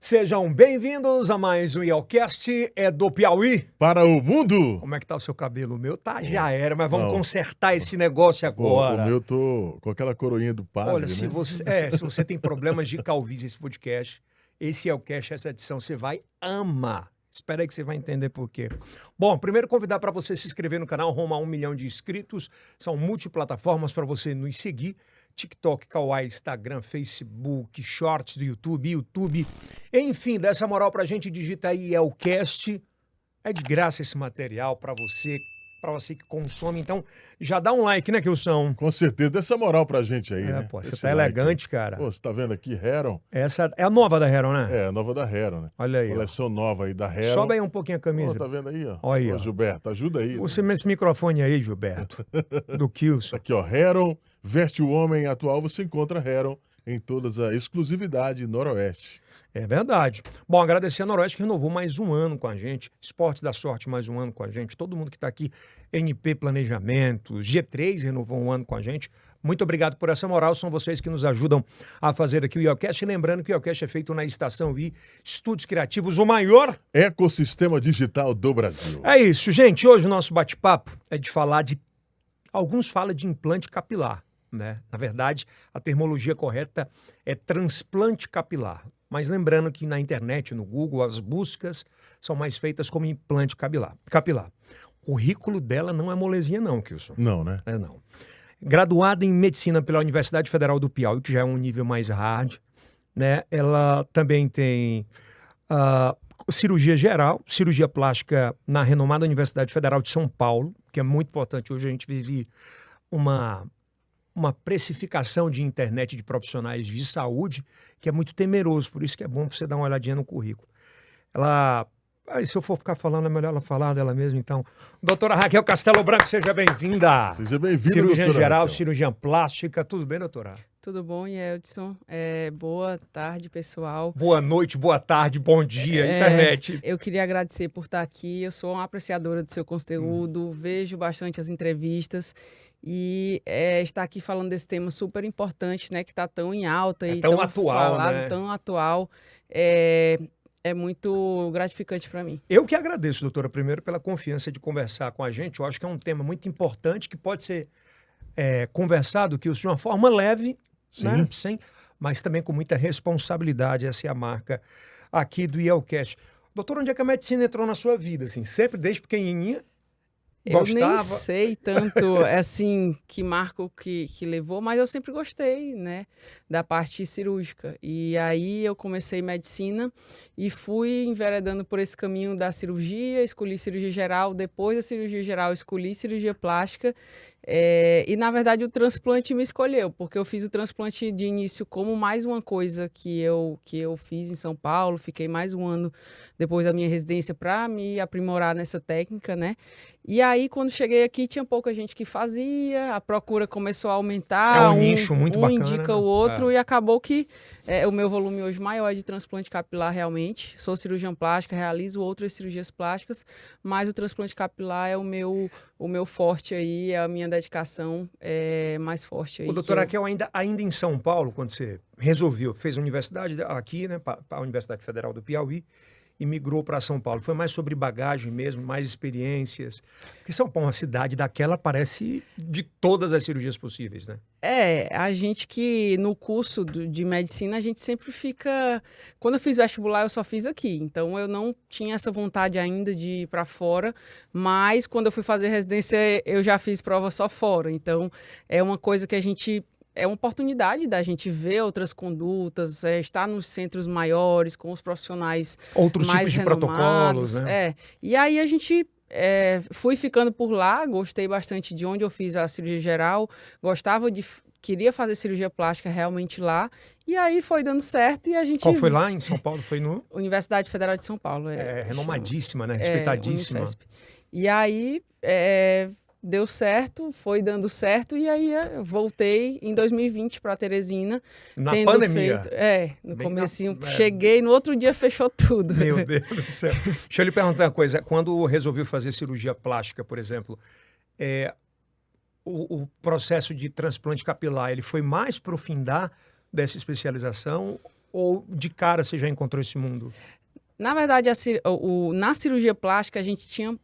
Sejam bem-vindos a mais um IELCast, é do Piauí. Para o mundo! Como é que tá o seu cabelo? O meu tá, já era, mas vamos consertar esse negócio agora. O meu tô com aquela coroinha do padre, Olha, né? se você tem problemas de calvície esse podcast, esse IELCast, essa edição, você vai amar. Espera aí que você vai entender por quê. Bom, primeiro convidar para você se inscrever no canal, rumo a 1 milhão de inscritos. São multiplataformas para você nos seguir. TikTok, Kawaii, Instagram, Facebook, Shorts do YouTube. Enfim, dá essa moral pra gente, digita aí IELCast. É de graça esse material para você que consome. Então, já dá um like, né, Kilson? Com certeza, dê essa moral pra gente aí, né? Pô, você Esse tá elegante, cara. Pô, você tá vendo aqui, Heron? Essa é a nova da Heron, né? É, a nova da Heron, né? Olha aí, Coleção nova aí da Heron. Sobe aí um pouquinho a camisa. Pô, tá vendo aí, ó? Olha aí, ó. Gilberto, ajuda aí. Você né? esse microfone aí, Gilberto, do Kilson. Aqui, ó, Heron, veste o homem atual, você encontra Heron em todas a exclusividade Noroeste. É verdade. Bom, agradecer a Noroeste que renovou mais um ano com a gente. Esportes da Sorte mais um ano com a gente. Todo mundo que está aqui, NP Planejamento, G3 renovou um ano com a gente. Muito obrigado por essa moral. São vocês que nos ajudam a fazer aqui o IELCast. E lembrando que o IELCast é feito na Estação I, Estúdios Criativos, o maior Ecossistema digital do Brasil. É isso, gente. Hoje o nosso bate-papo é de falar de... Alguns falam de implante capilar, né? Na verdade, a terminologia correta é transplante capilar. Mas lembrando que na internet, no Google, as buscas são mais feitas como implante capilar. O currículo dela não é molezinha não, Kilson. Não, né? Não. Graduada em Medicina pela Universidade Federal do Piauí, que já é um nível mais hard, né? Ela também tem cirurgia geral, cirurgia plástica na renomada Universidade Federal de São Paulo, que é muito importante. Hoje a gente vive uma precificação de internet de profissionais de saúde que é muito temeroso, por isso que é bom você dar uma olhadinha no currículo. Se eu for ficar falando, é melhor ela falar dela mesma, então. Doutora Raquel Castelo Branco, seja bem-vinda. Seja bem-vinda, Cirurgiã geral, Raquel. cirurgiã plástica, tudo bem, doutora? Tudo bom, Yeldson? Boa tarde, pessoal. Boa noite, boa tarde, bom dia, internet. Eu queria agradecer por estar aqui. Eu sou uma apreciadora do seu conteúdo, vejo bastante as entrevistas e estar aqui falando desse tema super importante, né, que está tão em alta e tão atual, falado, né? tão atual, é muito gratificante para mim. Eu que agradeço, doutora, primeiro pela confiança de conversar com a gente. Eu acho que é um tema muito importante que pode ser conversado de uma forma leve, né? Sim, mas também com muita responsabilidade. Essa é a marca aqui do IELCast. Doutor, onde é que a medicina entrou na sua vida? Assim, sempre desde pequenininha? Gostava? Eu nem sei tanto, assim, que marco que levou, mas eu sempre gostei, né, da parte cirúrgica. E aí eu comecei medicina e fui enveredando por esse caminho da cirurgia, escolhi cirurgia geral, depois da cirurgia geral escolhi cirurgia plástica. E, na verdade, o transplante me escolheu, porque eu fiz o transplante de início como mais uma coisa que eu fiz em São Paulo. Fiquei mais um ano depois da minha residência para me aprimorar nessa técnica, né? E aí, quando cheguei aqui, tinha pouca gente que fazia, a procura começou a aumentar. É um nicho muito bacana. Um indica o outro e acabou que o meu volume hoje maior é de transplante capilar realmente. Sou cirurgiã plástica, realizo outras cirurgias plásticas, mas o transplante capilar é o meu forte aí, é a minha dedicação mais forte aí. O doutor Raquel, ainda em São Paulo, quando você fez a universidade aqui, né, a Universidade Federal do Piauí, e migrou para São Paulo. Foi mais sobre bagagem mesmo, mais experiências? Porque São Paulo, uma cidade daquela, parece de todas as cirurgias possíveis, né? A gente que no curso de medicina, a gente sempre fica... Quando eu fiz vestibular, eu só fiz aqui. Então, eu não tinha essa vontade ainda de ir para fora. Mas, quando eu fui fazer residência, eu já fiz prova só fora. Então, é uma coisa que a gente... É uma oportunidade da gente ver outras condutas, estar nos centros maiores, com os profissionais outros mais tipos de renomados, protocolos, né? E aí a gente fui ficando por lá, gostei bastante de onde eu fiz a cirurgia geral, queria fazer cirurgia plástica realmente lá, e aí foi dando certo e a gente... Qual foi lá em São Paulo? Foi no... Universidade Federal de São Paulo. Renomadíssima, né? Respeitadíssima. Unifesp. E aí... deu certo, foi dando certo, e aí eu voltei em 2020 para Teresina. Na pandemia? No comecinho. Cheguei, no outro dia fechou tudo. Meu Deus do céu. Deixa eu lhe perguntar uma coisa. Quando resolveu fazer cirurgia plástica, por exemplo, o processo de transplante capilar, ele foi mais para o fim dessa especialização Ou de cara você já encontrou esse mundo? Na verdade, na cirurgia plástica, a gente tinha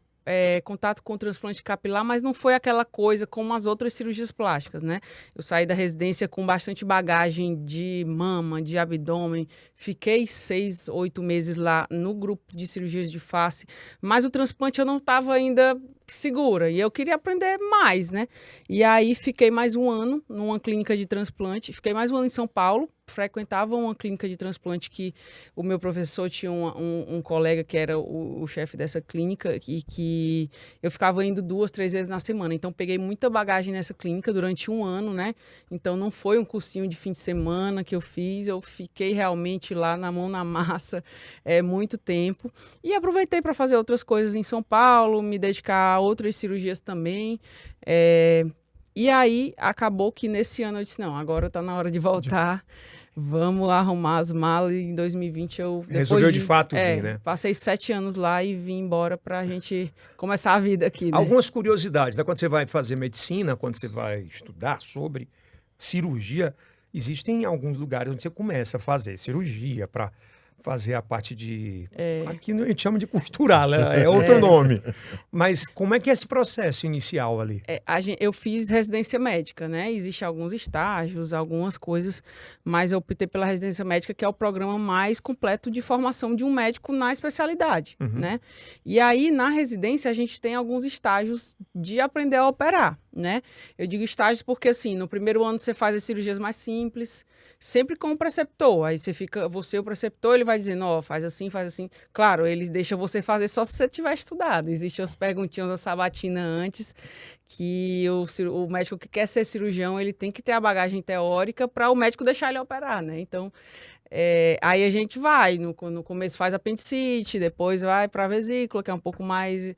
contato com o transplante capilar, mas não foi aquela coisa como as outras cirurgias plásticas, né? Eu saí da residência com bastante bagagem de mama, de abdômen, fiquei 6, 8 meses lá no grupo de cirurgias de face, mas o transplante eu não estava ainda segura e eu queria aprender mais, né? E aí fiquei mais um ano numa clínica de transplante, fiquei mais um ano em São Paulo, frequentava uma clínica de transplante que o meu professor tinha um colega que era o chefe dessa clínica e que eu ficava indo 2, 3 vezes na semana. Então, peguei muita bagagem nessa clínica durante um ano, né? Então, não foi um cursinho de fim de semana que eu fiz, eu fiquei realmente lá na mão na massa muito tempo. E aproveitei para fazer outras coisas em São Paulo, me dedicar a outras cirurgias também. E aí, acabou que nesse ano eu disse, não, agora está na hora de voltar. Vamos arrumar as malas e em 2020 eu... Resolveu de fato vir, né? Passei 7 anos lá e vim embora para a gente começar a vida aqui, né? Algumas curiosidades, né? Quando você vai fazer medicina, quando você vai estudar sobre cirurgia, existem alguns lugares onde você começa a fazer cirurgia para fazer a parte de... Aqui a gente chama de costurar, né? É outro nome. Mas como é que é esse processo inicial ali? Eu fiz residência médica, né? Existem alguns estágios, algumas coisas, mas eu optei pela residência médica, que é o programa mais completo de formação de um médico na especialidade, né? E aí, na residência, a gente tem alguns estágios de aprender a operar, né? Eu digo estágios porque, assim, no primeiro ano você faz as cirurgias mais simples, sempre com o preceptor. Aí você, o preceptor, ele vai dizendo, ó, faz assim, faz assim. Claro, ele deixa você fazer só se você tiver estudado. Existem as perguntinhas da sabatina antes, que o médico que quer ser cirurgião, ele tem que ter a bagagem teórica para o médico deixar ele operar, né? Então, aí a gente vai, no começo faz apendicite, depois vai para a vesícula, que é um pouco mais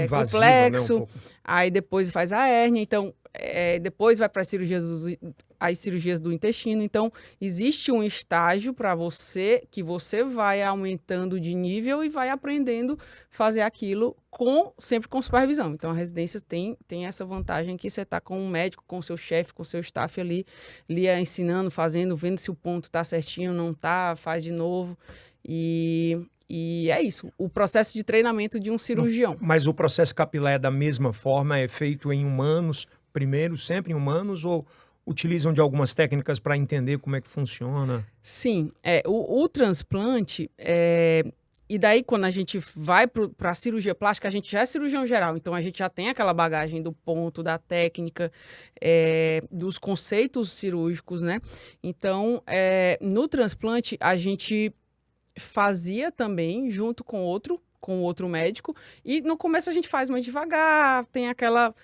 Invasivo, complexo, né, aí depois faz a hérnia, então depois vai para as cirurgias do intestino. Então, existe um estágio para você, que você vai aumentando de nível e vai aprendendo a fazer aquilo sempre com supervisão. Então, a residência tem essa vantagem que você está com um médico, com o seu chefe, com o seu staff ali ensinando, fazendo, vendo se o ponto está certinho, não está, faz de novo. E é isso, o processo de treinamento de um cirurgião. Mas o processo capilar é da mesma forma, é feito em humanos, primeiro, sempre em humanos, ou utilizam de algumas técnicas para entender como é que funciona? Sim, o transplante, e daí quando a gente vai para a cirurgia plástica, a gente já é cirurgião geral, então a gente já tem aquela bagagem do ponto, da técnica, dos conceitos cirúrgicos, né? Então, no transplante, a gente fazia também junto com outro médico, e no começo a gente faz mais devagar, tem aquela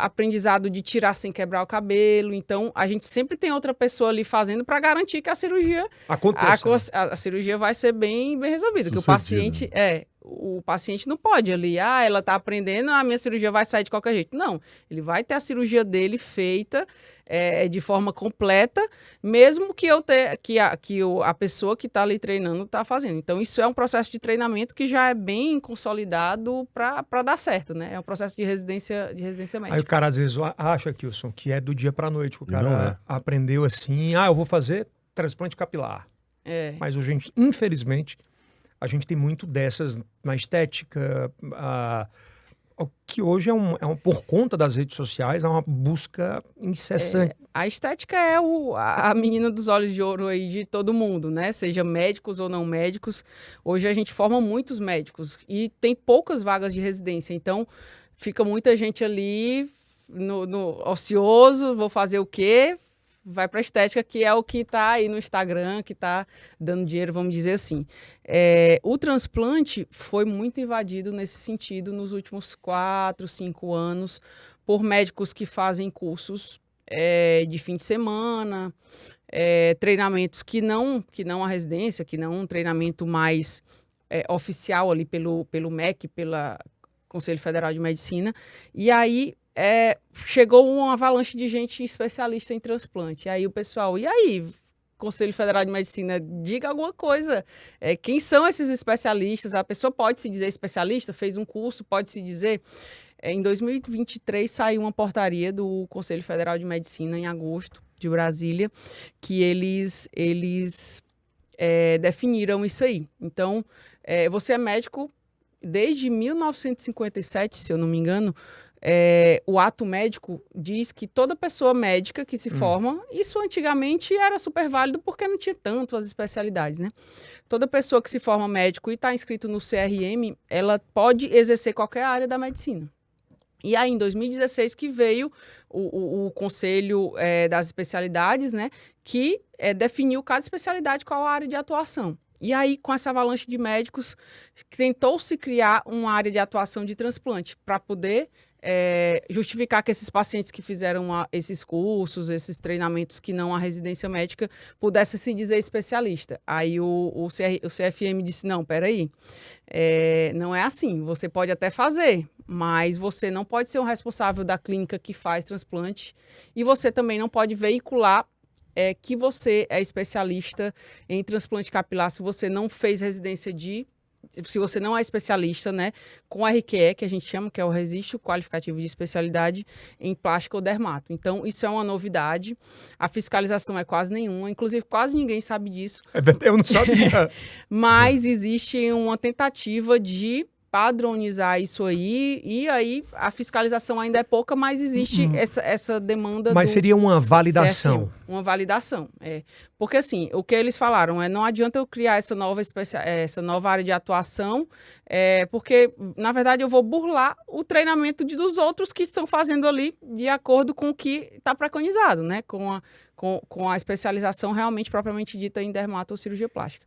aprendizado de tirar sem quebrar o cabelo, então a gente sempre tem outra pessoa ali fazendo para garantir que a cirurgia aconteça. A cirurgia vai ser bem resolvida, que o paciente não pode ali, ela está aprendendo, a minha cirurgia vai sair de qualquer jeito. Não, ele vai ter a cirurgia dele feita de forma completa, mesmo que a pessoa que está ali treinando está fazendo. Então, isso é um processo de treinamento que já é bem consolidado para dar certo, né? É um processo de residência médica. Aí o cara às vezes acha, Kilson, que é do dia para a noite, que o cara aprendeu assim, eu vou fazer transplante capilar. Mas hoje, infelizmente, a gente tem muito dessas na estética, que hoje por conta das redes sociais, é uma busca incessante. A estética é a menina dos olhos de ouro aí de todo mundo, né? Seja médicos ou não médicos. Hoje a gente forma muitos médicos e tem poucas vagas de residência. Então, fica muita gente ali no ocioso, vou fazer o quê? Vai para a estética, que é o que está aí no Instagram, que está dando dinheiro, vamos dizer assim. O transplante foi muito invadido nesse sentido nos últimos 4, 5 anos por médicos que fazem cursos de fim de semana, treinamentos que não a residência, que não um treinamento mais oficial ali pelo MEC, pela Conselho Federal de Medicina. E aí chegou uma avalanche de gente especialista em transplante. E aí o pessoal, e aí, Conselho Federal de Medicina, diga alguma coisa. Quem são esses especialistas? A pessoa pode se dizer especialista, fez um curso, pode se dizer. Em 2023 saiu uma portaria do Conselho Federal de Medicina, em agosto, de Brasília, que eles definiram isso aí. Então, você é médico desde 1957, se eu não me engano. O ato médico diz que toda pessoa médica que se forma, isso antigamente era super válido porque não tinha tanto as especialidades, né? Toda pessoa que se forma médico e está inscrito no CRM, ela pode exercer qualquer área da medicina. E aí, em 2016, que veio o Conselho das Especialidades, né, que definiu cada especialidade qual a área de atuação. E aí, com essa avalanche de médicos, tentou-se criar uma área de atuação de transplante para poder justificar que esses pacientes que fizeram esses cursos, esses treinamentos que não a residência médica, pudessem se dizer especialista. Aí o CFM disse, não, peraí, não é assim, você pode até fazer, mas você não pode ser o responsável da clínica que faz transplante e você também não pode veicular que você é especialista em transplante capilar se você não fez residência se você não é especialista, né, com RQE, que a gente chama, que é o Registro Qualificativo de Especialidade em Plástica ou Dermato. Então, isso é uma novidade. A fiscalização é quase nenhuma, inclusive quase ninguém sabe disso. Eu não sabia. Mas existe uma tentativa de padronizar isso aí, e aí a fiscalização ainda é pouca, mas existe essa demanda. Mas seria uma validação. CFM, uma validação, porque assim, o que eles falaram não adianta eu criar essa nova área de atuação, porque na verdade eu vou burlar o treinamento dos outros que estão fazendo ali de acordo com o que está preconizado, né, com a especialização realmente propriamente dita em dermato ou cirurgia plástica.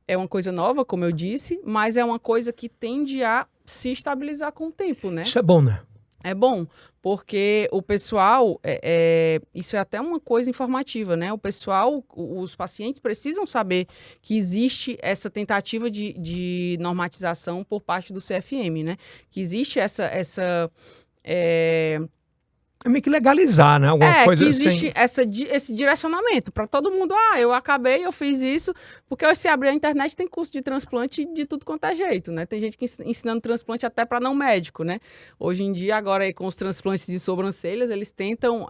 É uma coisa nova, como eu disse, mas é uma coisa que tende a se estabilizar com o tempo, né? Isso é bom, né? É bom, porque o pessoal, isso é até uma coisa informativa, né? O pessoal, os pacientes precisam saber que existe essa tentativa de normatização por parte do CFM, né? Que existe É meio que legalizar, né? Alguma coisa que existe assim. esse direcionamento para todo mundo. Eu acabei, eu fiz isso, porque se abrir a internet tem curso de transplante de tudo quanto é jeito, né? Tem gente que ensinando transplante até para não médico, né? Hoje em dia, agora aí, com os transplantes de sobrancelhas, eles tentam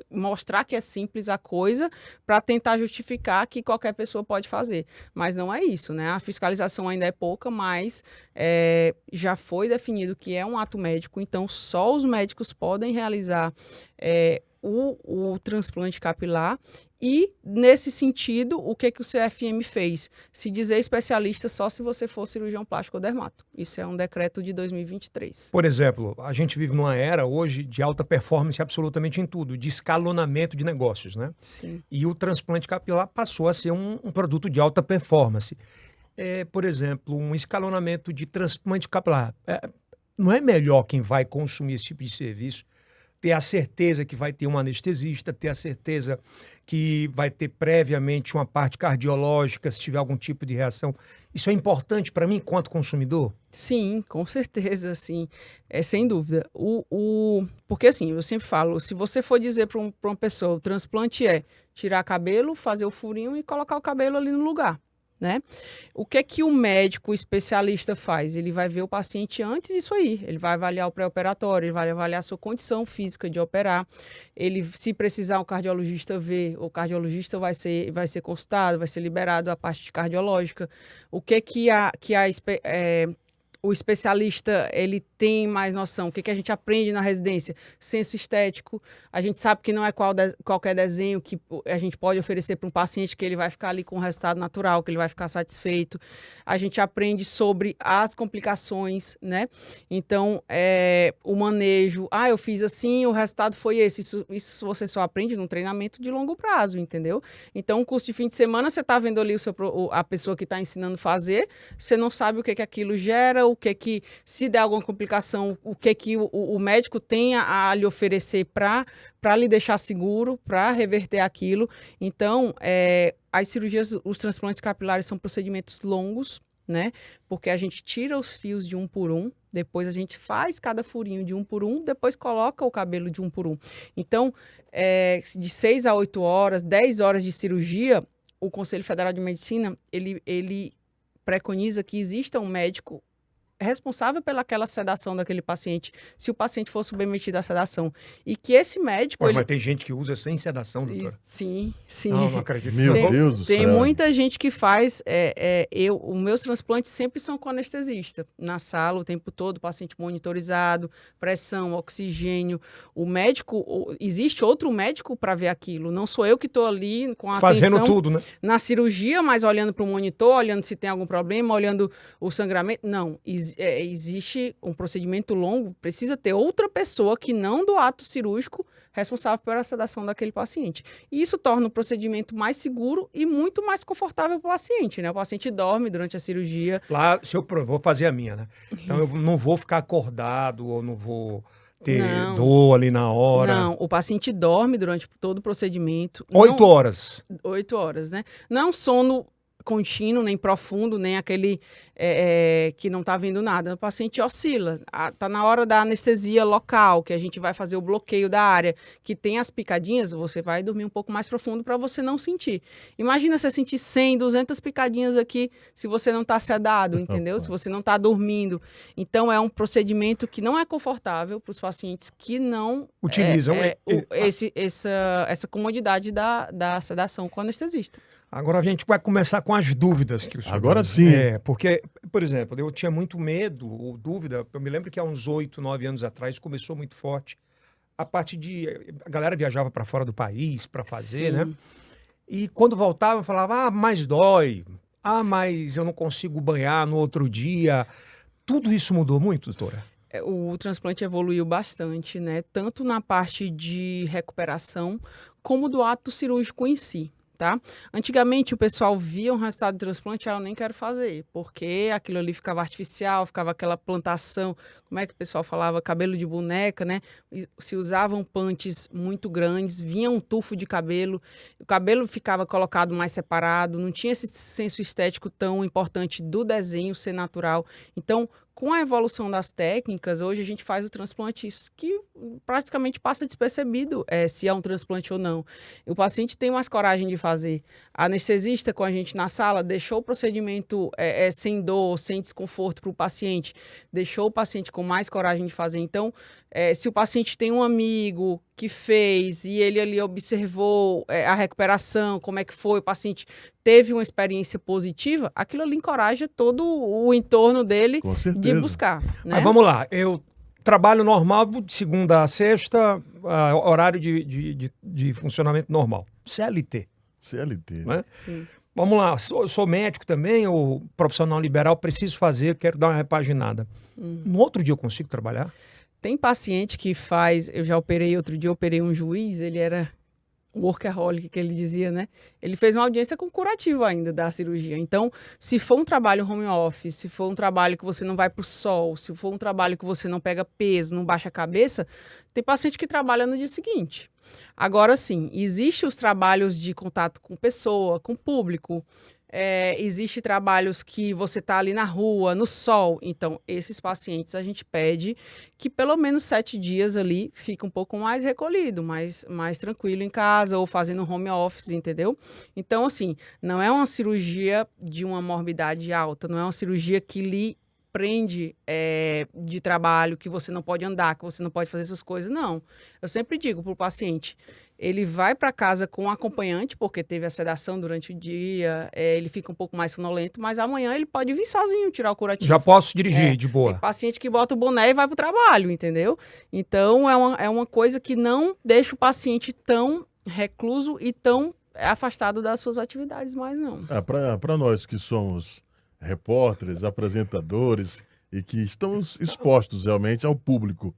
mostrar que é simples a coisa para tentar justificar que qualquer pessoa pode fazer. Mas não é isso, né? A fiscalização ainda é pouca, mas já foi definido que é um ato médico, então só os médicos podem realizar o transplante capilar e, nesse sentido, o que o CFM fez? Se dizer especialista só se você for cirurgião plástico ou dermato. Isso é um decreto de 2023. Por exemplo, a gente vive numa era hoje de alta performance absolutamente em tudo, de escalonamento de negócios, né? Sim. E o transplante capilar passou a ser um produto de alta performance. Por exemplo, um escalonamento de transplante capilar. Não é melhor quem vai consumir esse tipo de serviço ter a certeza que vai ter um anestesista, ter a certeza que vai ter previamente uma parte cardiológica se tiver algum tipo de reação? Isso é importante para mim enquanto consumidor? Sim, com certeza, sim. Sem dúvida. Porque assim, eu sempre falo, se você for dizer para uma pessoa, o transplante é tirar cabelo, fazer o furinho e colocar o cabelo ali no lugar, né? O que o médico especialista faz? Ele vai ver o paciente antes disso aí, ele vai avaliar o pré-operatório, ele vai avaliar a sua condição física de operar, ele, se precisar, o cardiologista ver, o cardiologista vai ser consultado, vai ser liberado a parte cardiológica. O o especialista, ele tem mais noção. O que a gente aprende na residência? Senso estético. A gente sabe que não é qualquer desenho que a gente pode oferecer para um paciente que ele vai ficar ali com o resultado natural, que ele vai ficar satisfeito. A gente aprende sobre as complicações, né? Então, o manejo. Eu fiz assim, o resultado foi esse. Isso você só aprende num treinamento de longo prazo, entendeu? Então, um curso de fim de semana, você está vendo ali a pessoa que está ensinando a fazer, você não sabe o que aquilo gera, o que se der alguma complicação, o que o médico tem a lhe oferecer para lhe deixar seguro, para reverter aquilo. Então, as cirurgias, os transplantes capilares são procedimentos longos, né? Porque a gente tira os fios de um por um, depois a gente faz cada furinho de um por um, depois coloca o cabelo de um por um. Então, de 6 a 8 horas, 10 horas de cirurgia, o Conselho Federal de Medicina, ele preconiza que exista um médico responsável pelaquela sedação daquele paciente, se o paciente for submetido à sedação. E que esse médico... Pô, mas tem gente que usa sem sedação, doutora. Sim. Não acredito. Meu Deus do céu. Tem muita gente que faz... os meus transplantes sempre são com anestesista. Na sala, o tempo todo, o paciente monitorizado, pressão, oxigênio. O médico... Existe outro médico para ver aquilo. Não sou eu que estou ali com a fazendo atenção tudo, né? na cirurgia, mas olhando para o monitor, olhando se tem algum problema, olhando o sangramento. Não. Existe um procedimento longo, precisa ter outra pessoa que não do ato cirúrgico responsável pela sedação daquele paciente. E isso torna o procedimento mais seguro e muito mais confortável para o paciente, né? O paciente dorme durante a cirurgia. Lá, se eu vou fazer a minha, né? Então eu não vou ficar acordado ou não vou ter dor ali na hora. Não, o paciente dorme durante todo o procedimento. 8 horas. 8 horas, né? Não é um sono contínuo, nem profundo, nem aquele que não está vendo nada. O paciente oscila. Está na hora da anestesia local, que a gente vai fazer o bloqueio da área, que tem as picadinhas, você vai dormir um pouco mais profundo para você não sentir. Imagina você sentir 100, 200 picadinhas aqui se você não está sedado, entendeu? Se você não está dormindo. Então, é um procedimento que não é confortável para os pacientes que não utilizam essa comodidade da sedação com o anestesista. Agora a gente vai começar com as dúvidas que o senhor... Agora sim. Porque, por exemplo, eu tinha muito medo ou dúvida. Eu me lembro que há uns 8, 9 anos atrás começou muito forte a parte de... A galera viajava para fora do país para fazer, Sim. né? E quando voltava, falava, mas dói. Mas eu não consigo banhar no outro dia. Tudo isso mudou muito, doutora? O transplante evoluiu bastante, né? Tanto na parte de recuperação, como do ato cirúrgico em si. Tá? Antigamente o pessoal via um resultado de transplante, eu nem quero fazer, porque aquilo ali ficava artificial, ficava aquela plantação, como é que o pessoal falava, cabelo de boneca, né? Se usavam punches muito grandes, vinha um tufo de cabelo, o cabelo ficava colocado mais separado, não tinha esse senso estético tão importante do desenho ser natural. Então, com a evolução das técnicas, hoje a gente faz o transplante que praticamente passa despercebido se é um transplante ou não. O paciente tem mais coragem de fazer. A anestesista com a gente na sala deixou o procedimento sem dor, sem desconforto para o paciente, deixou o paciente com mais coragem de fazer. Então, se o paciente tem um amigo que fez e ele ali observou a recuperação, como é que foi, o paciente teve uma experiência positiva, aquilo ali encoraja todo o entorno dele de buscar. Né? Mas vamos lá, eu trabalho normal de segunda a sexta, horário de funcionamento normal. CLT. Né? Vamos lá, sou médico também, ou profissional liberal, preciso fazer, quero dar uma repaginada. No outro dia eu consigo trabalhar? Tem paciente que faz, eu já operei, outro dia eu operei um juiz, ele era workaholic, que ele dizia, né? Ele fez uma audiência com curativo ainda da cirurgia. Então, se for um trabalho home office, se for um trabalho que você não vai pro sol, se for um trabalho que você não pega peso, não baixa a cabeça, tem paciente que trabalha no dia seguinte. Agora, sim, existem os trabalhos de contato com pessoa, com público, existe trabalhos que você está ali na rua, no sol. Então, esses pacientes a gente pede que pelo menos 7 dias ali fique um pouco mais recolhido, mais tranquilo em casa ou fazendo home office, entendeu? Então, assim, não é uma cirurgia de uma morbidade alta, não é uma cirurgia que lhe prende de trabalho, que você não pode andar, que você não pode fazer essas coisas. Não. Eu sempre digo para o paciente, ele vai para casa com um acompanhante, porque teve a sedação durante o dia, ele fica um pouco mais sonolento, mas amanhã ele pode vir sozinho tirar o curativo. Já posso dirigir de boa. Tem paciente que bota o boné e vai para o trabalho, entendeu? Então, é uma coisa que não deixa o paciente tão recluso e tão afastado das suas atividades mais, não. Para nós que somos repórteres, apresentadores e que estamos expostos realmente ao público,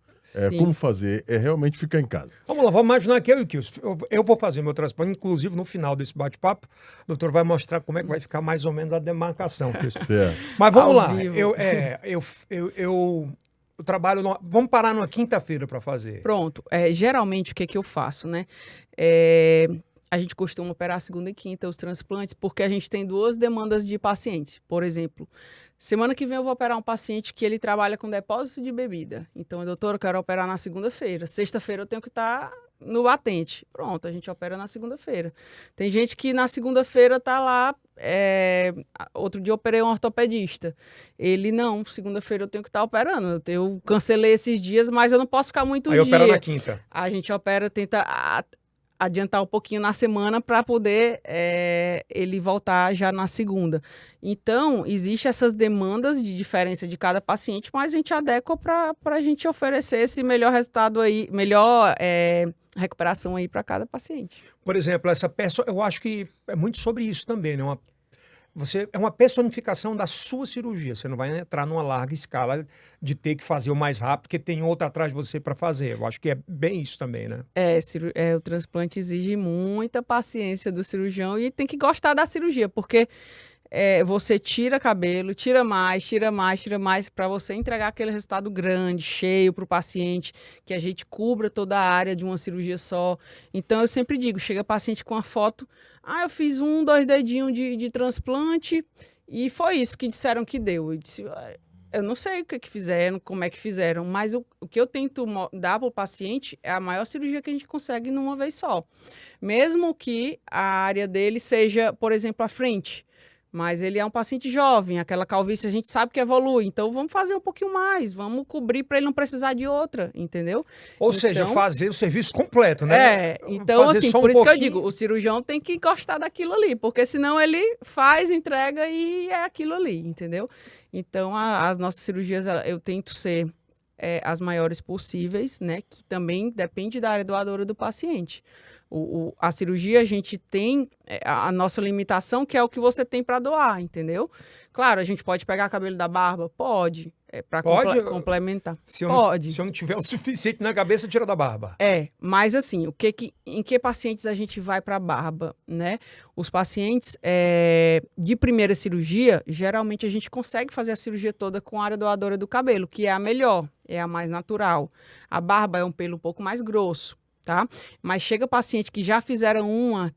como fazer realmente ficar em casa. Vamos lá, vamos imaginar que eu e o Kilson, eu vou fazer meu transplante, inclusive no final desse bate-papo, o doutor vai mostrar como é que vai ficar mais ou menos a demarcação, Kilson. Certo. Mas vamos Ao lá, vivo. eu trabalho, vamos parar numa quinta-feira para fazer. Pronto, geralmente o que eu faço, né? A gente costuma operar segunda e quinta os transplantes, porque a gente tem 2 demandas de pacientes. Por exemplo, semana que vem eu vou operar um paciente que ele trabalha com depósito de bebida. Então, doutor, eu quero operar na segunda-feira. Sexta-feira eu tenho que estar no batente. Pronto, a gente opera na segunda-feira. Tem gente que na segunda-feira tá lá. Outro dia eu operei um ortopedista. Ele, não, segunda-feira eu tenho que estar operando. Eu cancelei esses dias, mas eu não posso ficar muito dia. Aí opera na quinta. A gente opera, tenta adiantar um pouquinho na semana para poder ele voltar já na segunda. Então, existem essas demandas de diferença de cada paciente, mas a gente adequa para a gente oferecer esse melhor resultado aí, melhor recuperação aí para cada paciente. Por exemplo, eu acho que é muito sobre isso também, né? Você é uma personificação da sua cirurgia. Você não vai entrar numa larga escala de ter que fazer o mais rápido, porque tem outro atrás de você para fazer. Eu acho que é bem isso também, né? O transplante exige muita paciência do cirurgião e tem que gostar da cirurgia, porque você tira cabelo, tira mais, para você entregar aquele resultado grande, cheio para o paciente, que a gente cubra toda a área de uma cirurgia só. Então, eu sempre digo, chega paciente com a foto, eu fiz 2 dedinhos de transplante e foi isso que disseram que deu. Eu disse, eu não sei o que fizeram, como é que fizeram, mas o que eu tento dar para o paciente é a maior cirurgia que a gente consegue numa vez só. Mesmo que a área dele seja, por exemplo, a frente. Mas ele é um paciente jovem, aquela calvície a gente sabe que evolui, então vamos fazer um pouquinho mais, vamos cobrir para ele não precisar de outra, entendeu? Ou seja, fazer o serviço completo, né? Então fazer assim, só por isso que eu pouquinho. digo, o cirurgião tem que gostar daquilo ali, porque senão ele faz, entrega e é aquilo ali, entendeu? Então as nossas cirurgias, eu tento ser as maiores possíveis, né? Que também depende da área doadora do paciente. A cirurgia, a gente tem a nossa limitação, que é o que você tem para doar, entendeu? Claro, a gente pode pegar cabelo da barba? Pode. Para complementar. Se eu não tiver o suficiente na cabeça, tira da barba. Mas assim, em que pacientes a gente vai para a barba, né? Os pacientes de primeira cirurgia, geralmente a gente consegue fazer a cirurgia toda com a área doadora do cabelo, que é a melhor, é a mais natural. A barba é um pelo um pouco mais grosso. Tá? Mas chega paciente que já fizeram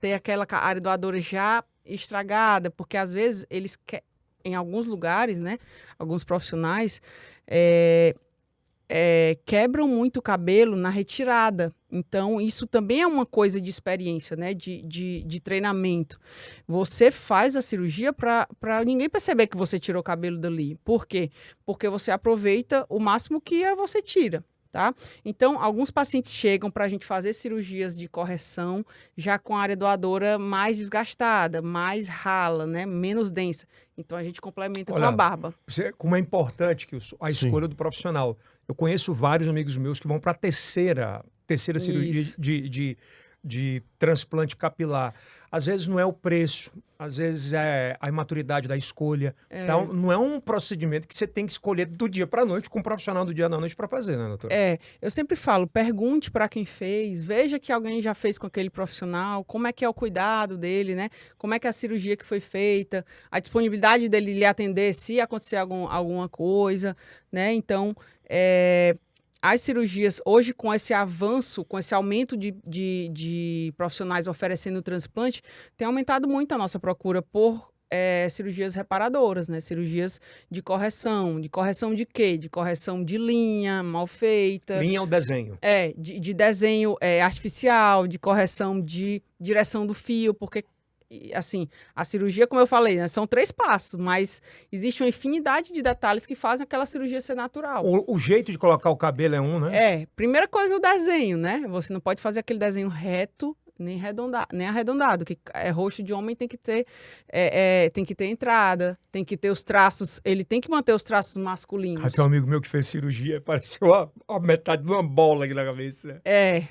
tem aquela área doadora já estragada, porque às vezes eles em alguns lugares, né, alguns profissionais quebram muito o cabelo na retirada. Então, isso também é uma coisa de experiência, né, de treinamento. Você faz a cirurgia para ninguém perceber que você tirou o cabelo dali. Por quê? Porque você aproveita o máximo que você tira. Tá? Então, alguns pacientes chegam para a gente fazer cirurgias de correção já com a área doadora mais desgastada, mais rala, né? Menos densa. Então, a gente complementa com a barba. Como é importante a escolha do profissional. Eu conheço vários amigos meus que vão para a terceira cirurgia de transplante capilar. Às vezes não é o preço, às vezes é a imaturidade da escolha. Então, não é um procedimento que você tem que escolher do dia para a noite, com um profissional do dia na noite para fazer, né, doutora? Eu sempre falo, pergunte para quem fez, veja que alguém já fez com aquele profissional, como é que é o cuidado dele, né? Como é que é a cirurgia que foi feita, a disponibilidade dele lhe atender se acontecer alguma coisa, né? Então, as cirurgias, hoje, com esse avanço, com esse aumento de profissionais oferecendo transplante, tem aumentado muito a nossa procura por cirurgias reparadoras, né? Cirurgias de correção. De correção de quê? De correção de linha mal feita. Linha é o desenho. De desenho artificial, de correção de direção do fio, porque assim, a cirurgia, como eu falei, né, são 3 passos, mas existe uma infinidade de detalhes que fazem aquela cirurgia ser natural. O jeito de colocar o cabelo é né? Primeira coisa, o desenho, né? Você não pode fazer aquele desenho reto, nem arredondado, que rosto de homem tem que ter entrada, tem que ter os traços, ele tem que manter os traços masculinos. Tem um amigo meu que fez cirurgia, pareceu a metade de uma bola aqui na cabeça.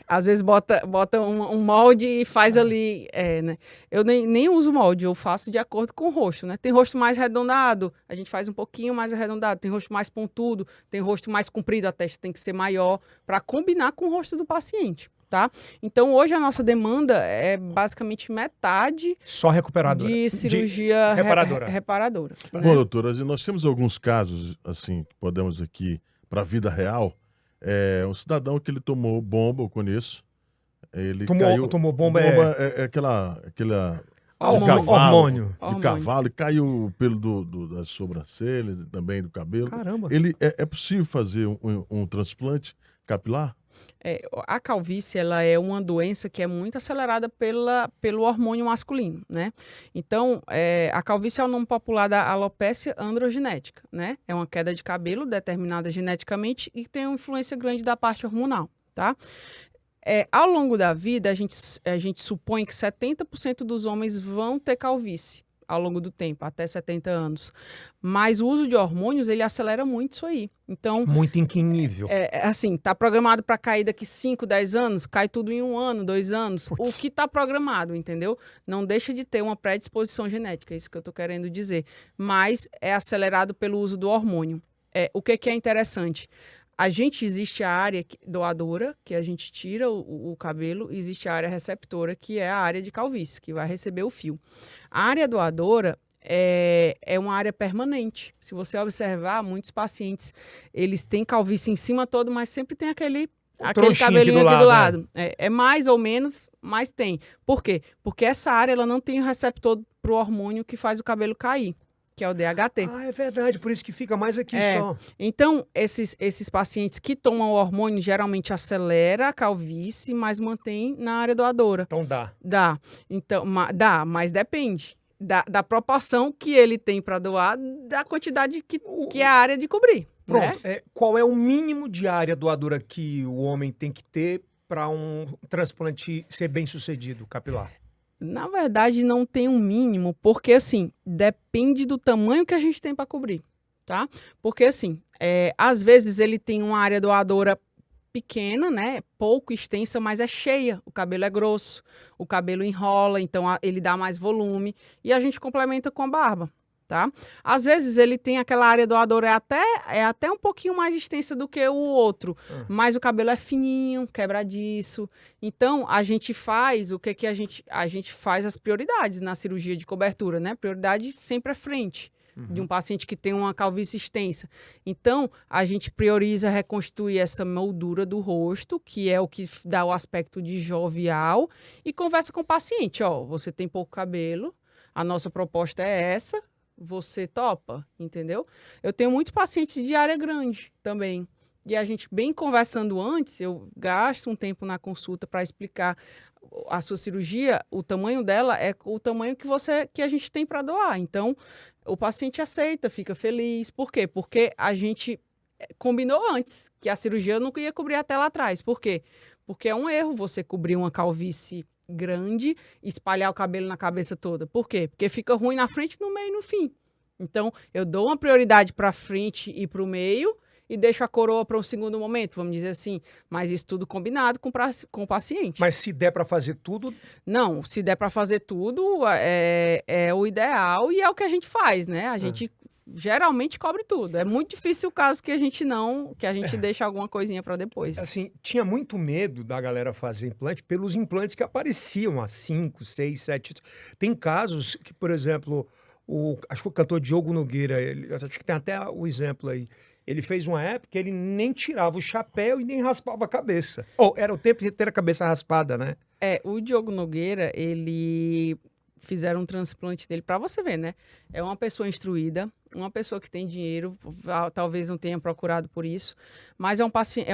Às vezes bota um molde e faz ali, né? Eu nem uso molde, eu faço de acordo com o rosto, né? Tem rosto mais arredondado, a gente faz um pouquinho mais arredondado, tem rosto mais pontudo, tem rosto mais comprido, a testa tem que ser maior, para combinar com o rosto do paciente. Tá? Então, hoje a nossa demanda é basicamente metade só recuperadora. De cirurgia reparadora. Né? Bom, doutora, nós temos alguns casos, assim, que podemos aqui, para a vida real, um cidadão que ele tomou bomba, eu conheço, ele tomou bomba, aquela hormônio. De cavalo, e caiu o pelo das sobrancelhas, também do cabelo. Caramba. É possível fazer um transplante capilar? A calvície, ela é uma doença que é muito acelerada pelo hormônio masculino, né? Então, a calvície é o nome popular da alopécia androgenética, né? É uma queda de cabelo determinada geneticamente e tem uma influência grande da parte hormonal, tá? Ao longo da vida, a gente supõe que 70% dos homens vão ter calvície ao longo do tempo, até 70 anos. Mas o uso de hormônios, ele acelera muito isso aí. Então, muito em que nível? Assim, tá programado para cair daqui 5, 10 anos, cai tudo em 1 ano, 2 anos. Puts. O que tá programado, entendeu? Não deixa de ter uma predisposição genética, é isso que eu tô querendo dizer. Mas é acelerado pelo uso do hormônio. O que é interessante? Existe a área doadora, que a gente tira o cabelo, e existe a área receptora, que é a área de calvície, que vai receber o fio. A área doadora é uma área permanente. Se você observar, muitos pacientes, eles têm calvície em cima todo, mas sempre tem aquele cabelinho aqui do lado. É mais ou menos, mas tem. Por quê? Porque essa área ela não tem o receptor para o hormônio que faz o cabelo cair, que é o DHT. Ah, é verdade, por isso que fica mais aqui só. Então, esses pacientes que tomam o hormônio geralmente acelera a calvície, mas mantém na área doadora. Então dá. Dá. Então, dá, mas depende da proporção que ele tem para doar, da quantidade que é a área de cobrir. Pronto. Né? Qual é o mínimo de área doadora que o homem tem que ter para um transplante ser bem sucedido, capilar? Na verdade, não tem um mínimo, porque, assim, depende do tamanho que a gente tem para cobrir, tá? Porque, assim, às vezes ele tem uma área doadora pequena, né? Pouco extensa, mas é cheia. O cabelo é grosso, o cabelo enrola, então ele dá mais volume. E a gente complementa com a barba, tá? Às vezes ele tem aquela área doadora até um pouquinho mais extensa do que o outro, mas o cabelo é fininho, quebradiço. Então, a gente faz a gente faz as prioridades na cirurgia de cobertura, né? Prioridade sempre à frente de um paciente que tem uma calvície extensa. Então, a gente prioriza reconstruir essa moldura do rosto, que é o que dá o aspecto de jovial, e conversa com o paciente, você tem pouco cabelo, a nossa proposta é essa, você topa, entendeu? Eu tenho muitos pacientes de área grande também. E a gente, bem conversando antes, eu gasto um tempo na consulta para explicar a sua cirurgia, o tamanho dela é o tamanho que a gente tem para doar. Então, o paciente aceita, fica feliz. Por quê? Porque a gente combinou antes que a cirurgia não ia cobrir até lá atrás. Por quê? Porque é um erro você cobrir uma calvície grande e espalhar o cabelo na cabeça toda. Por quê? Porque fica ruim na frente, no meio e no fim. Então, eu dou uma prioridade para frente e para o meio e deixo a coroa para um segundo momento, vamos dizer assim. Mas isso tudo combinado com o paciente. Mas se der para fazer tudo... Não, se der para fazer tudo, é o ideal e é o que a gente faz, né? A gente geralmente cobre tudo. É muito difícil o caso que a gente deixa alguma coisinha para depois. Assim, tinha muito medo da galera fazer implante pelos implantes que apareciam há 5, 6, 7... Tem casos que, por exemplo, acho que o cantor Diogo Nogueira, acho que tem até o exemplo aí, ele fez uma época que ele nem tirava o chapéu e nem raspava a cabeça. Era o tempo de ter a cabeça raspada, né? O Diogo Nogueira, ele... Fizeram um transplante dele, para você ver, né? É uma pessoa instruída, uma pessoa que tem dinheiro, talvez não tenha procurado por isso, mas um paciente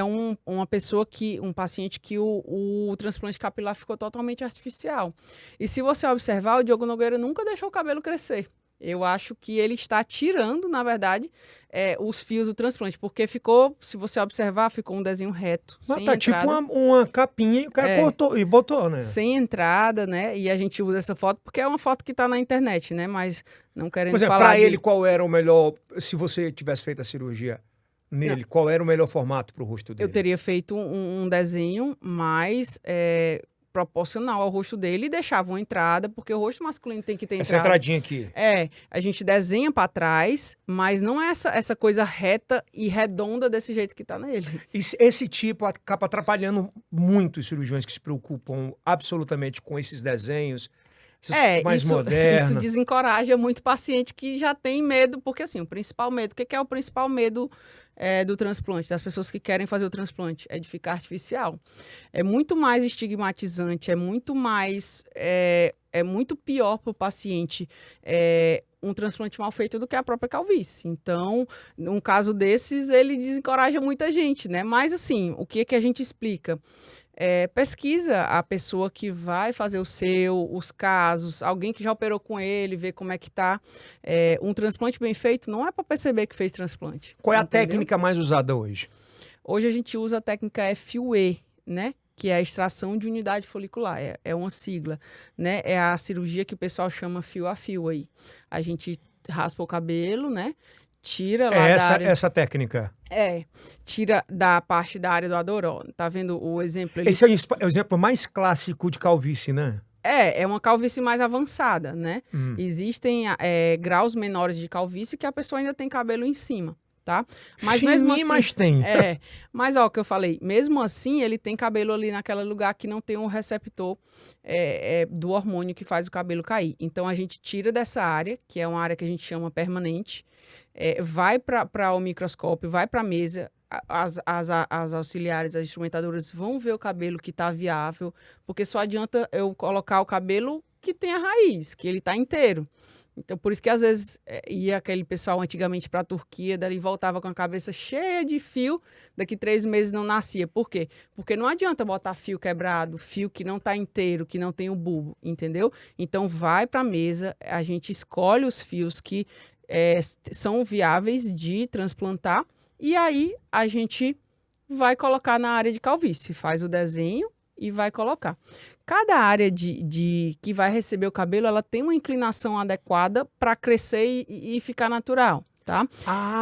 que o transplante capilar ficou totalmente artificial. E se você observar, o Diogo Nogueira nunca deixou o cabelo crescer. Eu acho que ele está tirando, na verdade, os fios do transplante, porque ficou, se você observar, ficou um desenho reto. Mas sem tá entrada. tipo uma capinha e o cara cortou e botou, né? Sem entrada, né? E a gente usa essa foto porque é uma foto que tá na internet, né? Mas não querendo Por exemplo, falar pra ele, qual era o melhor... Se você tivesse feito a cirurgia nele, qual era o melhor formato pro rosto dele? Eu teria feito um desenho mais proporcional ao rosto dele e deixava uma entrada, porque o rosto masculino tem que ter Essa entrada. entradinha aqui. A gente desenha para trás, mas não é essa coisa reta e redonda desse jeito que tá nele. Esse tipo acaba atrapalhando muito os cirurgiões que se preocupam absolutamente com esses desenhos mais modernos. Isso desencoraja muito paciente que já tem medo, porque assim, o principal medo, o que é o principal medo do transplante, das pessoas que querem fazer o transplante? É de ficar artificial. É muito mais estigmatizante, é muito mais é muito pior para o paciente um transplante mal feito do que a própria calvície. Então, num caso desses, ele desencoraja muita gente, né? Mas, assim, o que a gente explica? Pesquisa a pessoa que vai fazer os casos, alguém que já operou com ele, ver como é que tá. Um transplante bem feito não é para perceber que fez transplante. Qual é a entendeu? técnica mais usada hoje? Hoje a gente usa a técnica FUE, né? Que é a extração de unidade folicular, é uma sigla, né? É a cirurgia que o pessoal chama fio a fio aí. A gente raspa o cabelo, né? Tira lá da área... essa técnica. Tira da parte da área do adoró. Tá vendo o exemplo ali? Esse é o exemplo mais clássico de calvície, né? É uma calvície mais avançada, né? Existem graus menores de calvície que a pessoa ainda tem cabelo em cima, tá? Mas mesmo assim, mas tem. Mas ó, o que eu falei, mesmo assim ele tem cabelo ali naquele lugar que não tem um receptor do hormônio que faz o cabelo cair. Então a gente tira dessa área, que é uma área que a gente chama permanente, vai para o microscópio, vai para a mesa, as auxiliares, as instrumentadoras vão ver o cabelo que está viável, porque só adianta eu colocar o cabelo que tem a raiz, que ele está inteiro. Então, por isso que às vezes ia aquele pessoal antigamente para a Turquia, dali voltava com a cabeça cheia de fio, daqui 3 meses não nascia. Por quê? Porque não adianta botar fio quebrado, fio que não está inteiro, que não tem o bulbo, entendeu? Então, vai para a mesa, a gente escolhe os fios que são viáveis de transplantar e aí a gente vai colocar na área de calvície, faz o desenho e vai colocar. Cada área que vai receber o cabelo, ela tem uma inclinação adequada para crescer e ficar natural, tá?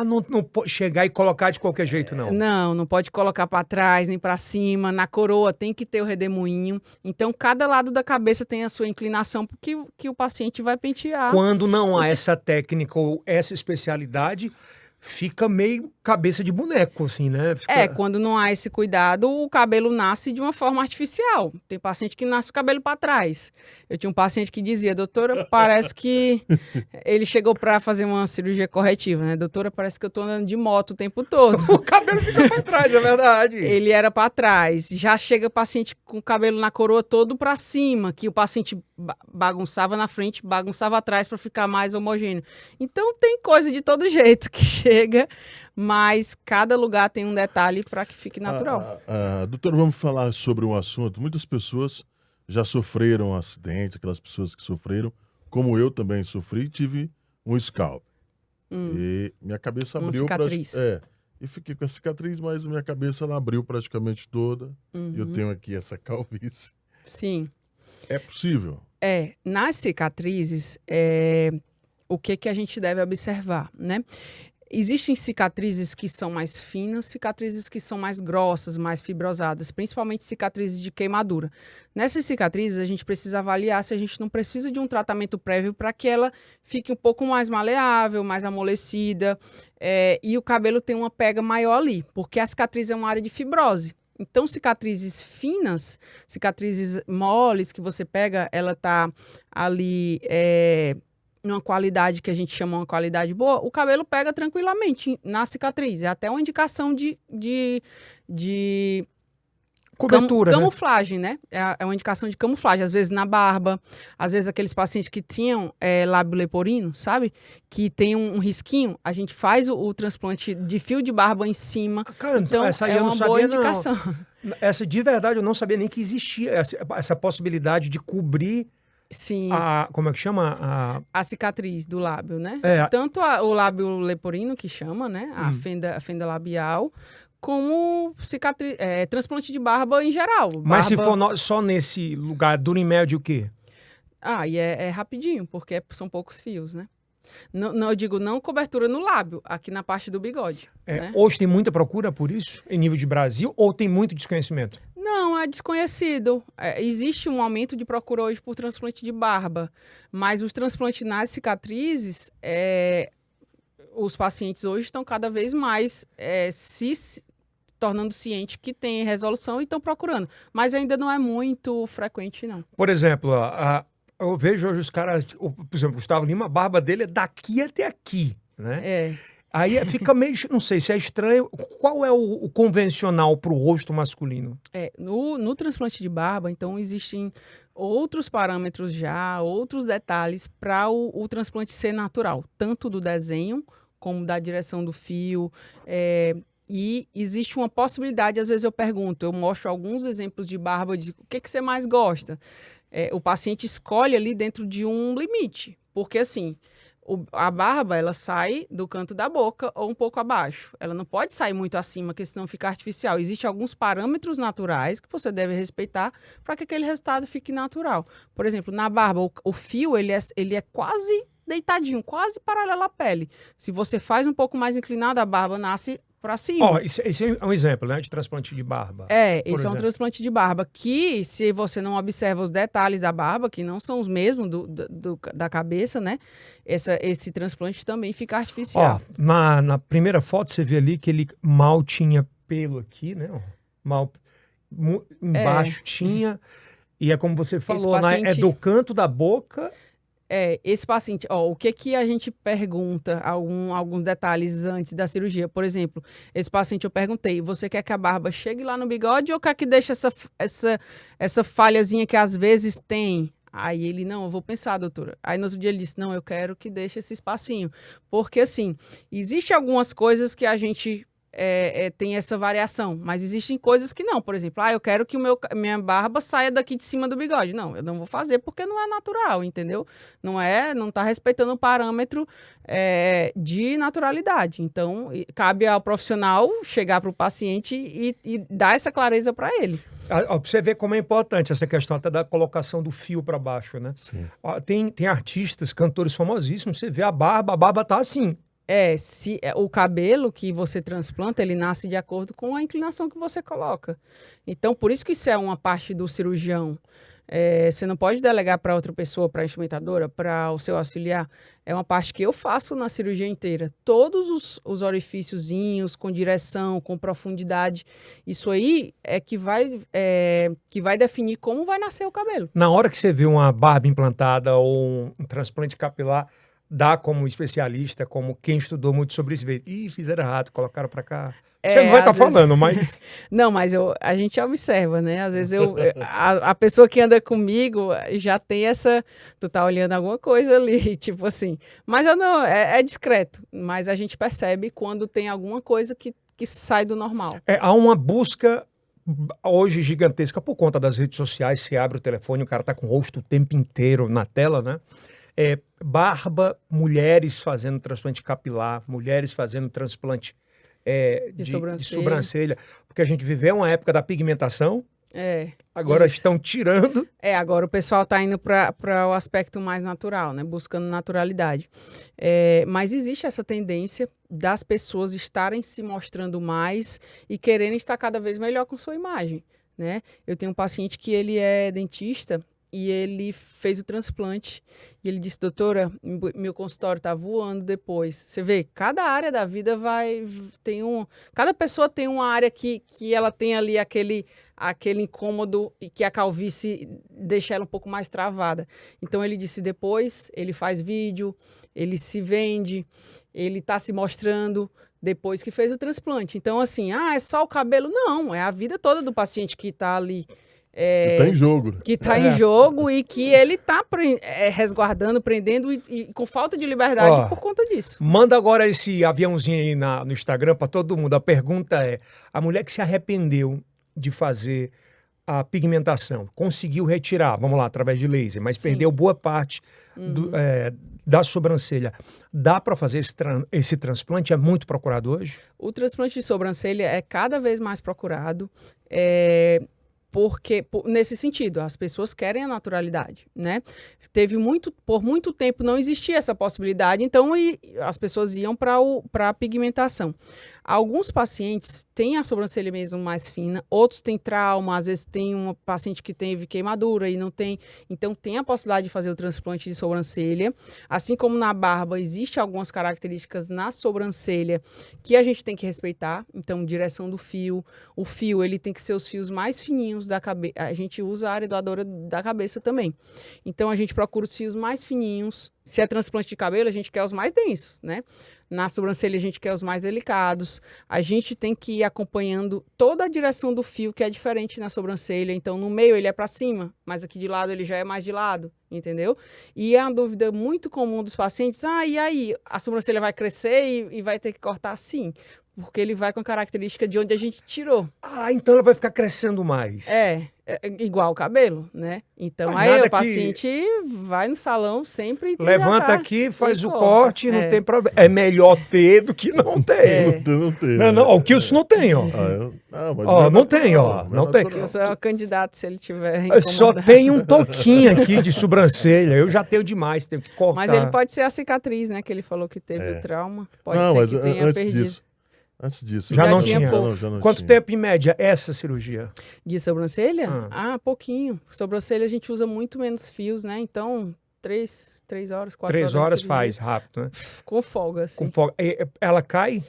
Não pode chegar e colocar de qualquer jeito, não. Não pode colocar para trás nem para cima. Na coroa tem que ter o redemoinho. Então, cada lado da cabeça tem a sua inclinação que o paciente vai pentear. Quando não há essa técnica ou essa especialidade, fica meio cabeça de boneco, assim, né? Quando não há esse cuidado, o cabelo nasce de uma forma artificial. Tem paciente que nasce o cabelo para trás. Eu tinha um paciente que dizia, doutora, parece que... Ele chegou para fazer uma cirurgia corretiva, né? Doutora, parece que eu tô andando de moto o tempo todo. O cabelo fica para trás, é verdade. Ele era para trás. Já chega paciente com o cabelo na coroa todo para cima, que o paciente bagunçava na frente, bagunçava atrás para ficar mais homogêneo. Então, tem coisa de todo jeito que chega, mas cada lugar tem um detalhe para que fique natural. Doutor, vamos falar sobre um assunto. Muitas pessoas já sofreram um acidente, aquelas pessoas que sofreram, como eu também sofri, tive um scalp. E minha cabeça abriu. Uma cicatriz. E fiquei com a cicatriz, mas minha cabeça ela abriu praticamente toda. E eu tenho aqui essa calvície. Sim. É possível? Nas cicatrizes, o que a gente deve observar, né? Existem cicatrizes que são mais finas, cicatrizes que são mais grossas, mais fibrosadas, principalmente cicatrizes de queimadura. Nessas cicatrizes, a gente precisa avaliar se a gente não precisa de um tratamento prévio para que ela fique um pouco mais maleável, mais amolecida, e o cabelo tenha uma pega maior ali, porque a cicatriz é uma área de fibrose. Então, cicatrizes finas, cicatrizes moles que você pega, ela está ali numa qualidade que a gente chama uma qualidade boa, o cabelo pega tranquilamente na cicatriz. É até uma indicação de cobertura, camuflagem, né? É uma indicação de camuflagem. Às vezes na barba, às vezes aqueles pacientes que tinham lábio leporino, sabe? Que tem um risquinho, a gente faz o transplante de fio de barba em cima. Cara, então, essa aí é eu não uma sabia, boa indicação. Não. Essa, de verdade, eu não sabia nem que existia essa possibilidade de cobrir. Sim. Como é que chama? A cicatriz do lábio, né? É. Tanto o lábio leporino, que chama, né? A fenda labial, como transplante de barba em geral. Mas se for só nesse lugar, dura em média o quê? E é rapidinho, porque são poucos fios, né? Não, eu digo não cobertura no lábio, aqui na parte do bigode. Né? Hoje tem muita procura por isso, em nível de Brasil, ou tem muito desconhecimento? Não, é desconhecido. Existe um aumento de procura hoje por transplante de barba, mas os transplantes nas cicatrizes, os pacientes hoje estão cada vez mais se tornando cientes que tem resolução e estão procurando. Mas ainda não é muito frequente, não. Por exemplo, eu vejo hoje os caras, por exemplo, o Gustavo Lima, a barba dele é daqui até aqui, né? Aí fica meio, não sei se é estranho. Qual é o convencional para o rosto masculino? No transplante de barba, então, existem outros parâmetros já, outros detalhes para o transplante ser natural, tanto do desenho como da direção do fio. E existe uma possibilidade, às vezes eu pergunto, eu mostro alguns exemplos de barba, de o que você mais gosta. O paciente escolhe ali dentro de um limite, porque assim, a barba, ela sai do canto da boca ou um pouco abaixo. Ela não pode sair muito acima, porque senão fica artificial. Existem alguns parâmetros naturais que você deve respeitar para que aquele resultado fique natural. Por exemplo, na barba, o fio, ele é quase deitadinho, quase paralelo à pele. Se você faz um pouco mais inclinado, a barba nasce para cima. Esse é um exemplo, né, de transplante de barba. Esse é um transplante de barba que, se você não observa os detalhes da barba, que não são os mesmos da cabeça, né, esse transplante também fica artificial. Na primeira foto você vê ali que ele mal tinha pelo aqui, né, embaixo tinha, e é como você falou, paciente... é do canto da boca... Esse paciente, o que a gente pergunta, alguns detalhes antes da cirurgia, por exemplo, esse paciente eu perguntei, você quer que a barba chegue lá no bigode ou quer que deixe essa falhazinha que às vezes tem? Aí ele, não, eu vou pensar, doutora. Aí no outro dia ele disse, não, eu quero que deixe esse espacinho. Porque assim, existem algumas coisas que a gente... tem essa variação, mas existem coisas que não. Por exemplo, eu quero que minha barba saia daqui de cima do bigode. Não, eu não vou fazer porque não é natural, entendeu? Não está respeitando o parâmetro de naturalidade. Então, cabe ao profissional chegar para o paciente e dar essa clareza para ele. Pra você ver como é importante essa questão até da colocação do fio para baixo, né? Sim. Tem artistas, cantores famosíssimos, você vê a barba tá assim. O cabelo que você transplanta, ele nasce de acordo com a inclinação que você coloca. Então, por isso que isso é uma parte do cirurgião. Você não pode delegar para outra pessoa, para a instrumentadora, para o seu auxiliar. É uma parte que eu faço na cirurgia inteira. Todos os orifíciozinhos, com direção, com profundidade. Isso aí é que vai definir como vai nascer o cabelo. Na hora que você vê uma barba implantada ou um transplante capilar, dá como especialista, como quem estudou muito sobre isso, fizeram errado, colocaram para cá. Você não vai estar falando, mas... Não, mas a gente observa, né? Às vezes a pessoa que anda comigo já tem essa... Tu tá olhando alguma coisa ali, tipo assim. Mas eu não, é discreto. Mas a gente percebe quando tem alguma coisa que sai do normal. Há uma busca hoje gigantesca por conta das redes sociais. Você abre o telefone, o cara tá com o rosto o tempo inteiro na tela, né? Barba, mulheres fazendo transplante capilar, mulheres fazendo transplante de sobrancelha, porque a gente viveu uma época da pigmentação, agora estão tirando. Agora o pessoal está indo para o aspecto mais natural, né? Buscando naturalidade. Mas existe essa tendência das pessoas estarem se mostrando mais e querendo estar cada vez melhor com sua imagem, né? Eu tenho um paciente que ele é dentista, e ele fez o transplante e ele disse, doutora, meu consultório está voando depois. Você vê, cada área da vida cada pessoa tem uma área que ela tem ali aquele incômodo e que a calvície deixa ela um pouco mais travada. Então ele disse, depois ele faz vídeo, ele se vende, ele está se mostrando depois que fez o transplante. Então assim, é só o cabelo? Não, é a vida toda do paciente que está ali. Que está em jogo. Que está em jogo e que ele está resguardando, prendendo e com falta de liberdade por conta disso. Manda agora esse aviãozinho aí no Instagram para todo mundo. A pergunta é, a mulher que se arrependeu de fazer a pigmentação, conseguiu retirar, vamos lá, através de laser, mas perdeu boa parte da sobrancelha. Dá para fazer esse transplante? É muito procurado hoje? O transplante de sobrancelha é cada vez mais procurado. Porque, nesse sentido, as pessoas querem a naturalidade, né? Por muito tempo não existia essa possibilidade, então as pessoas iam para a pigmentação. Alguns pacientes têm a sobrancelha mesmo mais fina, outros têm trauma, às vezes tem um paciente que teve queimadura e não tem, então tem a possibilidade de fazer o transplante de sobrancelha. Assim como na barba, existem algumas características na sobrancelha que a gente tem que respeitar, então direção do fio, o fio ele tem que ser os fios mais fininhos da cabeça, a gente usa a área doadora da cabeça também. Então a gente procura os fios mais fininhos, Se é transplante de cabelo, a gente quer os mais densos, né? Na sobrancelha, a gente quer os mais delicados. A gente tem que ir acompanhando toda a direção do fio, que é diferente na sobrancelha. Então, no meio ele é para cima, mas aqui de lado ele já é mais de lado, entendeu? E é uma dúvida muito comum dos pacientes. E aí? A sobrancelha vai crescer e vai ter que cortar assim? Porque ele vai com a característica de onde a gente tirou. Então ela vai ficar crescendo mais. É igual o cabelo, né? Então, Mas nada aí o que- paciente vai no salão sempre e Levanta hidratar. aqui, faz E o corta. corte, não tem problema. É melhor ter do que não ter. É. Não tem. Não, o Kilson não tem, ó. Mas Ó, é não tem, natural, ó, é não tem. natural. Eu sou o candidato se ele tiver Só incomodado. tem um toquinho aqui de sobrancelha. Eu já tenho demais, tenho que cortar. Mas ele pode ser a cicatriz, né? Que ele falou que teve o trauma. Pode Não, ser mas que tenha antes perdido. disso. Já não tinha pouco. Já não Quanto tinha. tempo, em média, essa cirurgia? De sobrancelha? Ah. Pouquinho. Sobrancelha a gente usa muito menos fios, né? Então, 3 horas, 4 3 horas. horas de faz cirurgia. rápido, né? Com folga, assim. Com folga. Ela cai?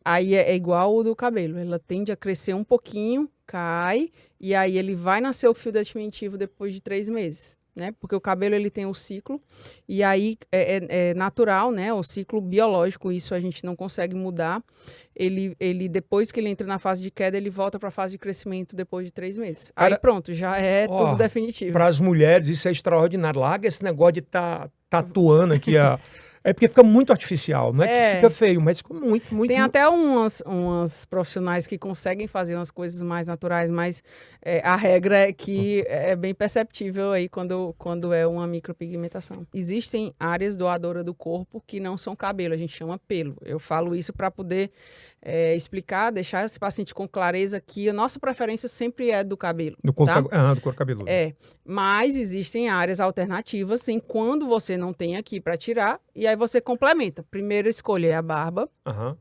Aí é igual o do cabelo. Ela tende a crescer um pouquinho, cai, e aí ele vai nascer o fio definitivo depois de 3 meses. Né? Porque o cabelo ele tem o ciclo, e aí é natural, né? O ciclo biológico, isso a gente não consegue mudar. Ele depois que ele entra na fase de queda, ele volta para a fase de crescimento depois de 3 meses. Cara, aí pronto, já é tudo definitivo. Para as mulheres, isso é extraordinário. Larga esse negócio de tatuando aqui. É porque fica muito artificial. Não é que fica feio, mas fica muito, muito... Tem até umas profissionais que conseguem fazer umas coisas mais naturais, mas a regra é que é bem perceptível aí quando é uma micropigmentação. Existem áreas doadoras do corpo que não são cabelo, a gente chama pelo. Eu falo isso para poder explicar, deixar esse paciente com clareza que a nossa preferência sempre é do cabelo. Do couro, tá? do couro cabeludo. Mas existem áreas alternativas, sim, quando você não tem aqui para tirar, e aí você complementa. Primeiro escolher a barba,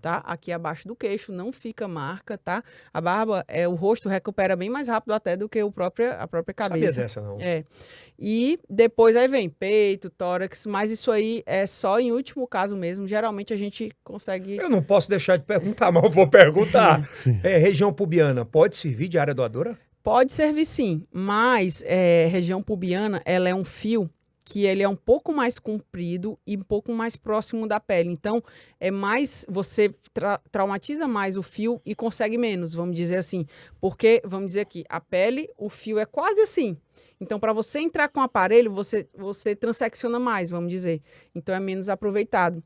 tá? Aqui abaixo do queixo, não fica marca, tá? A barba, o rosto recupera bem mais rápido até do que a própria cabeça. Sabia dessa, não. E depois aí vem peito, tórax, mas isso aí é só em último caso mesmo. Geralmente a gente consegue... Eu não posso deixar de perguntar, mas eu vou perguntar. Região pubiana pode servir de área doadora? Pode servir sim, mas região pubiana, ela é um fio que ele é um pouco mais comprido e um pouco mais próximo da pele. Então, você traumatiza mais o fio e consegue menos, vamos dizer assim. Porque, vamos dizer aqui, a pele, o fio é quase assim. Então, para você entrar com o aparelho, você transecciona mais, vamos dizer. Então, é menos aproveitado.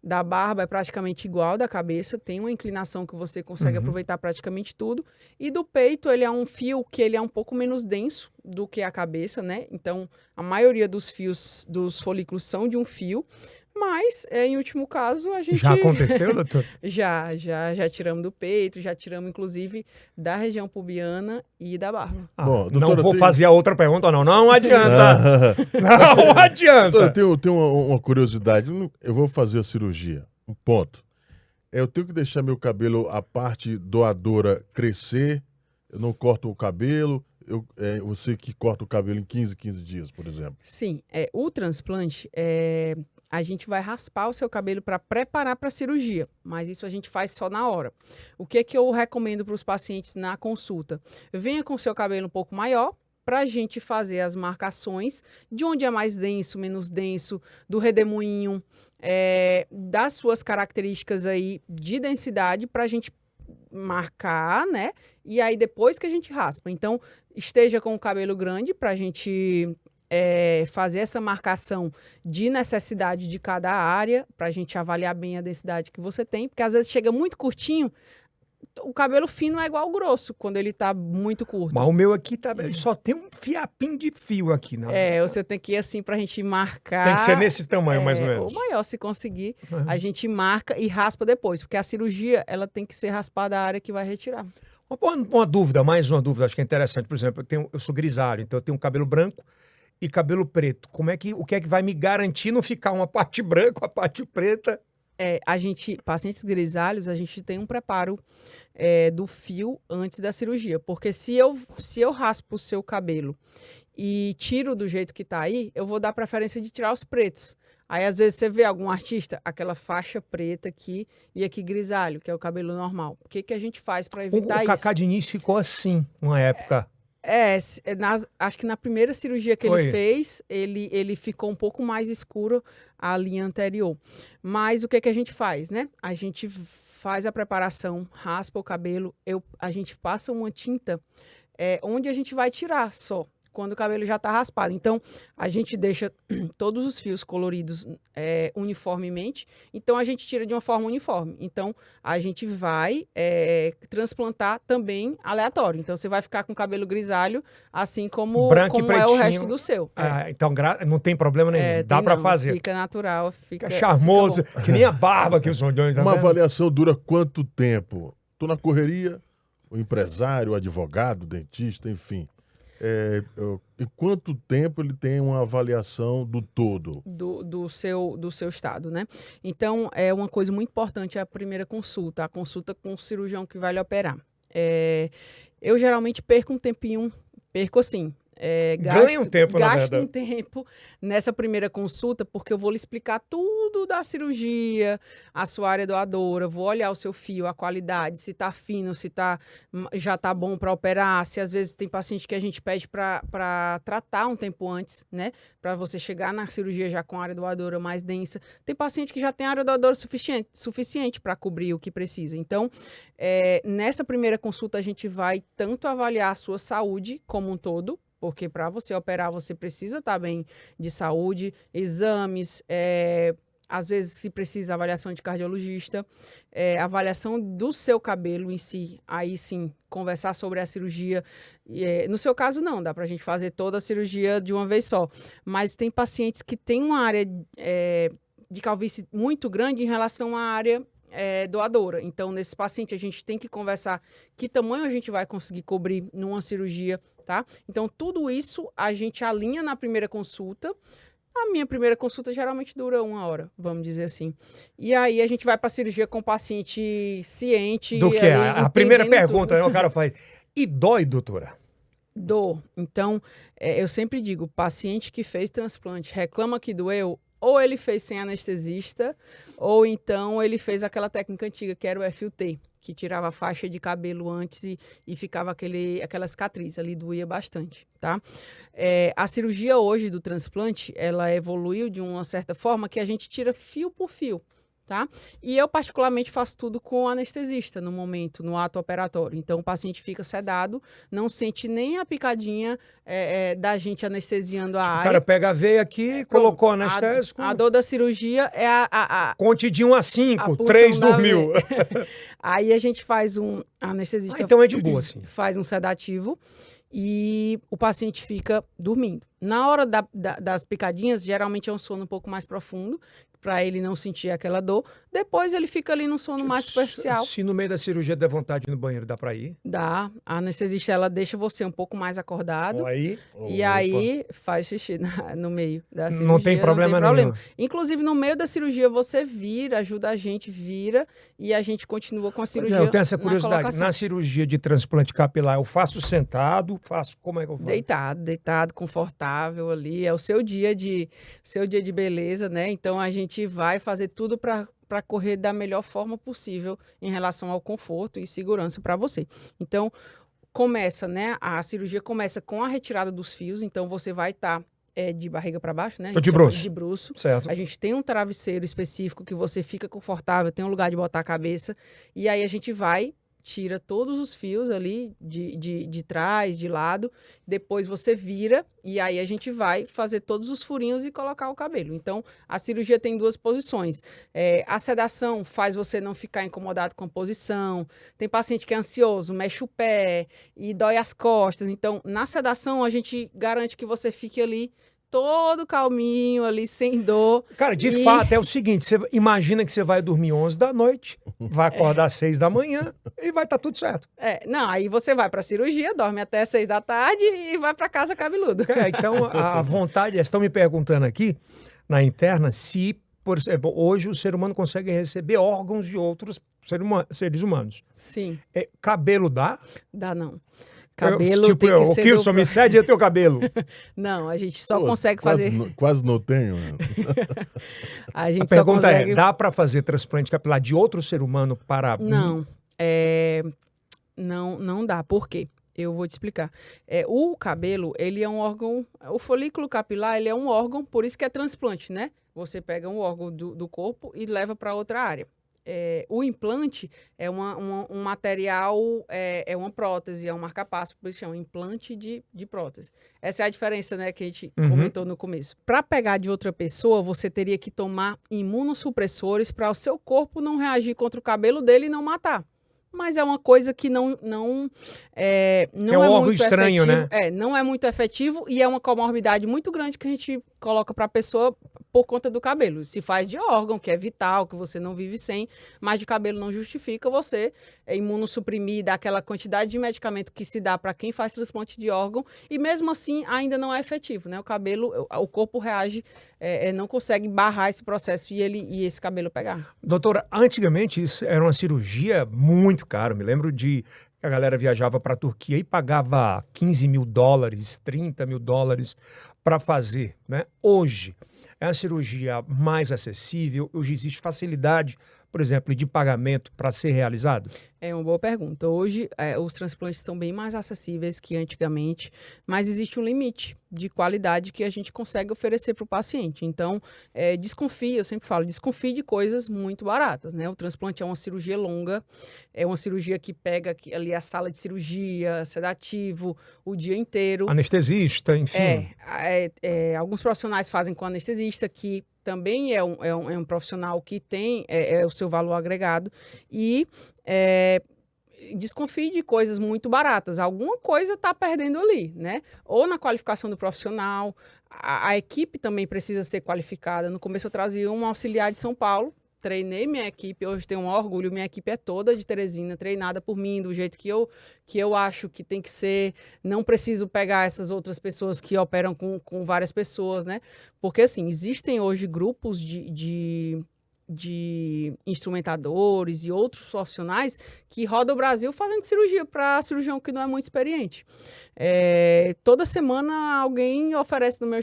Da barba é praticamente igual da cabeça, tem uma inclinação que você consegue aproveitar praticamente tudo. E do peito, ele é um fio que ele é um pouco menos denso do que a cabeça, né? Então, a maioria dos fios, dos folículos são de um fio, mas, em último caso, a gente... Já aconteceu, doutor? Já tiramos do peito, já tiramos, inclusive, da região pubiana e da barba. Bom, não doutora, vou fazer a outra pergunta, não. Não adianta. Não adianta. Doutora, eu tenho uma curiosidade. Eu vou fazer a cirurgia. Um ponto. Eu tenho que deixar meu cabelo, a parte doadora, crescer. Eu não corto o cabelo. Você que corta o cabelo em 15 dias, por exemplo. Sim. O transplante a gente vai raspar o seu cabelo para preparar para a cirurgia, mas isso a gente faz só na hora. O que eu recomendo para os pacientes na consulta? Venha com o seu cabelo um pouco maior, para a gente fazer as marcações de onde é mais denso, menos denso, do redemoinho, das suas características aí de densidade, para a gente marcar, né? E aí depois que a gente raspa. Então, esteja com o cabelo grande para a gente... fazer essa marcação de necessidade de cada área, para a gente avaliar bem a densidade que você tem, porque às vezes chega muito curtinho, o cabelo fino é igual ao grosso, quando ele tá muito curto. Mas o meu aqui só tem um fiapinho de fio aqui. Você tem que ir assim pra gente marcar. Tem que ser nesse tamanho, mais ou menos. Ou maior, se conseguir, a gente marca e raspa depois, porque a cirurgia, ela tem que ser raspada a área que vai retirar. Uma dúvida, mais uma dúvida, acho que é interessante. Por exemplo, eu sou grisalho, então eu tenho um cabelo branco e cabelo preto. O que é que vai me garantir não ficar uma parte branca, uma parte preta? Pacientes grisalhos, a gente tem um preparo do fio antes da cirurgia. Porque se eu raspo o seu cabelo e tiro do jeito que tá aí, eu vou dar preferência de tirar os pretos. Aí, às vezes, você vê algum artista, aquela faixa preta aqui e aqui grisalho, que é o cabelo normal. O que a gente faz para evitar isso? O Cacá Diniz ficou assim, uma época. Acho que na primeira cirurgia que Foi. ele fez, ele ficou um pouco mais escuro a linha anterior. Mas o que a gente faz, né? A gente faz a preparação, raspa o cabelo, a gente passa uma tinta onde a gente vai tirar só, quando o cabelo já está raspado. Então, a gente deixa todos os fios coloridos uniformemente. Então, a gente tira de uma forma uniforme. Então, a gente vai transplantar também aleatório. Então, você vai ficar com o cabelo grisalho, assim como Branco e é o pretinho. resto do seu. Então não tem problema nenhum. Dá para fazer. Fica natural, Fica charmoso, fica bom. que nem a barba que os sondões. Uma avaliação dura quanto tempo? Tô na correria, o empresário, o advogado, o dentista, enfim. E quanto tempo ele tem uma avaliação do todo? Do seu estado, né? Então, é uma coisa muito importante a primeira consulta, a consulta com o cirurgião que vai lhe operar. Eu geralmente perco um tempinho, assim, ganha um tempo, na gasto verdade. um tempo nessa primeira consulta, porque eu vou lhe explicar tudo da cirurgia, a sua área doadora, vou olhar o seu fio, a qualidade, se tá fino, se já tá bom para operar, se às vezes tem paciente que a gente pede para tratar um tempo antes, né? Para você chegar na cirurgia já com a área doadora mais densa. Tem paciente que já tem área doadora suficiente para cobrir o que precisa. Então, nessa primeira consulta a gente vai tanto avaliar a sua saúde como um todo, porque para você operar, você precisa estar bem de saúde, exames, às vezes se precisa avaliação de cardiologista, avaliação do seu cabelo em si, aí sim, conversar sobre a cirurgia. No seu caso, não, dá para a gente fazer toda a cirurgia de uma vez só, mas tem pacientes que têm uma área de calvície muito grande em relação à área doadora. Então, nesse paciente, a gente tem que conversar que tamanho a gente vai conseguir cobrir numa cirurgia, tá? Então, tudo isso a gente alinha na primeira consulta. A minha primeira consulta geralmente dura 1 hora, vamos dizer assim. E aí a gente vai para a cirurgia com o paciente ciente. Do que? Ali, A primeira entendendo pergunta, tudo. né? O cara faz, e dói, doutora? Dor. Então, eu sempre digo, paciente que fez transplante reclama que doeu, ou ele fez sem anestesista, ou então ele fez aquela técnica antiga, que era o FUT, que tirava a faixa de cabelo antes e ficava aquela cicatriz, ali doía bastante, tá? A cirurgia hoje do transplante, ela evoluiu de uma certa forma que a gente tira fio por fio, tá? E eu, particularmente, faço tudo com anestesista no momento, no ato operatório. Então, o paciente fica sedado, não sente nem a picadinha da gente anestesiando a O área. cara pega a veia aqui, colocou Pronto. anestésico. A dor da cirurgia é Conte de 1 a 5, punção 3 da dormiu. Aí a gente faz a anestesista Então é de boa, sim. faz um sedativo e o paciente fica dormindo. Na hora das picadinhas, geralmente é um sono um pouco mais profundo, para ele não sentir aquela dor. Depois ele fica ali num sono mais superficial. Se no meio da cirurgia der vontade de ir no banheiro, dá pra ir? Dá. A anestesista, ela deixa você um pouco mais acordado. Aí, E aí faz xixi no meio da cirurgia. não tem problema nenhum. Inclusive, no meio da cirurgia, você vira, ajuda a gente, vira, e a gente continua com a cirurgia. Eu tenho essa na curiosidade. colocação. Na cirurgia de transplante capilar, eu faço sentado, como é que eu faço? Deitado, confortável ali. É o seu dia de beleza, né? Então a gente vai fazer tudo para correr da melhor forma possível em relação ao conforto e segurança para você. Então, começa, né? A cirurgia começa com a retirada dos fios, então você vai estar de barriga para baixo, né? Tô de bruço. De bruço. Certo. A gente tem um travesseiro específico que você fica confortável, tem um lugar de botar a cabeça, e aí a gente tira todos os fios ali de trás, de lado, depois você vira e aí a gente vai fazer todos os furinhos e colocar o cabelo. Então, a cirurgia tem 2 posições. A sedação faz você não ficar incomodado com a posição. Tem paciente que é ansioso, mexe o pé e dói as costas. Então, na sedação, a gente garante que você fique ali todo calminho ali, sem dor. Cara, de fato, é o seguinte, você imagina que você vai dormir 11 da noite, vai acordar às 6 da manhã e vai estar tudo certo. Não, aí você vai para a cirurgia, dorme até 6 da tarde e vai para casa cabeludo. Então, a vontade, estão me perguntando aqui, na interna, se, por exemplo, hoje o ser humano consegue receber órgãos de outros seres humanos. Sim. Cabelo dá? Dá não. Cabelo tipo, tem que ser o Kilson, me cede o teu cabelo. Não, a gente só consegue fazer... Quase não tenho. A gente A pergunta só consegue... dá para fazer transplante capilar de outro ser humano para... Não, não dá. Por quê? Eu vou te explicar. O cabelo, ele é um órgão... O folículo capilar, ele é um órgão, por isso que é transplante, né? Você pega um órgão do corpo e leva para outra área. O implante é um material, é uma prótese, é um marca-passo, por isso chama implante de prótese. Essa é a diferença, né, que a gente comentou no começo. Para pegar de outra pessoa, você teria que tomar imunossupressores para o seu corpo não reagir contra o cabelo dele e não matar. Mas é uma coisa que não é um órgão muito estranho, efetivo, né? Não é muito efetivo e é uma comorbidade muito grande que a gente coloca para a pessoa por conta do cabelo. Se faz de órgão, que é vital, que você não vive sem, mas de cabelo não justifica você imunossuprimir, dar aquela quantidade de medicamento que se dá para quem faz transplante de órgão, e mesmo assim ainda não é efetivo, né? O cabelo, o corpo reage, não consegue barrar esse processo e esse cabelo pegar. Doutora, antigamente isso era uma cirurgia muito cara. Me lembro de a galera viajava para a Turquia e pagava $15 mil, $30 mil para fazer, né? Hoje é uma cirurgia mais acessível? Hoje existe facilidade, por exemplo, de pagamento para ser realizado? É uma boa pergunta. Hoje, os transplantes estão bem mais acessíveis que antigamente, mas existe um limite de qualidade que a gente consegue oferecer para o paciente. Então, desconfie, eu sempre falo, desconfie de coisas muito baratas, né? O transplante é uma cirurgia longa, é uma cirurgia que pega ali a sala de cirurgia, sedativo, o dia inteiro. Anestesista, enfim. Alguns profissionais fazem com anestesista, que também é um profissional que tem o seu valor agregado, e desconfie de coisas muito baratas. Alguma coisa está perdendo ali, né? Ou na qualificação do profissional. A equipe também precisa ser qualificada. No começo eu trazia um auxiliar de São Paulo, treinei minha equipe, hoje tenho um orgulho, minha equipe é toda de Teresina, treinada por mim, do jeito que eu acho que tem que ser. Não preciso pegar essas outras pessoas que operam com várias pessoas, né? Porque, assim, existem hoje grupos de instrumentadores e outros profissionais que rodam o Brasil fazendo cirurgia para cirurgião que não é muito experiente. Toda semana alguém oferece no meu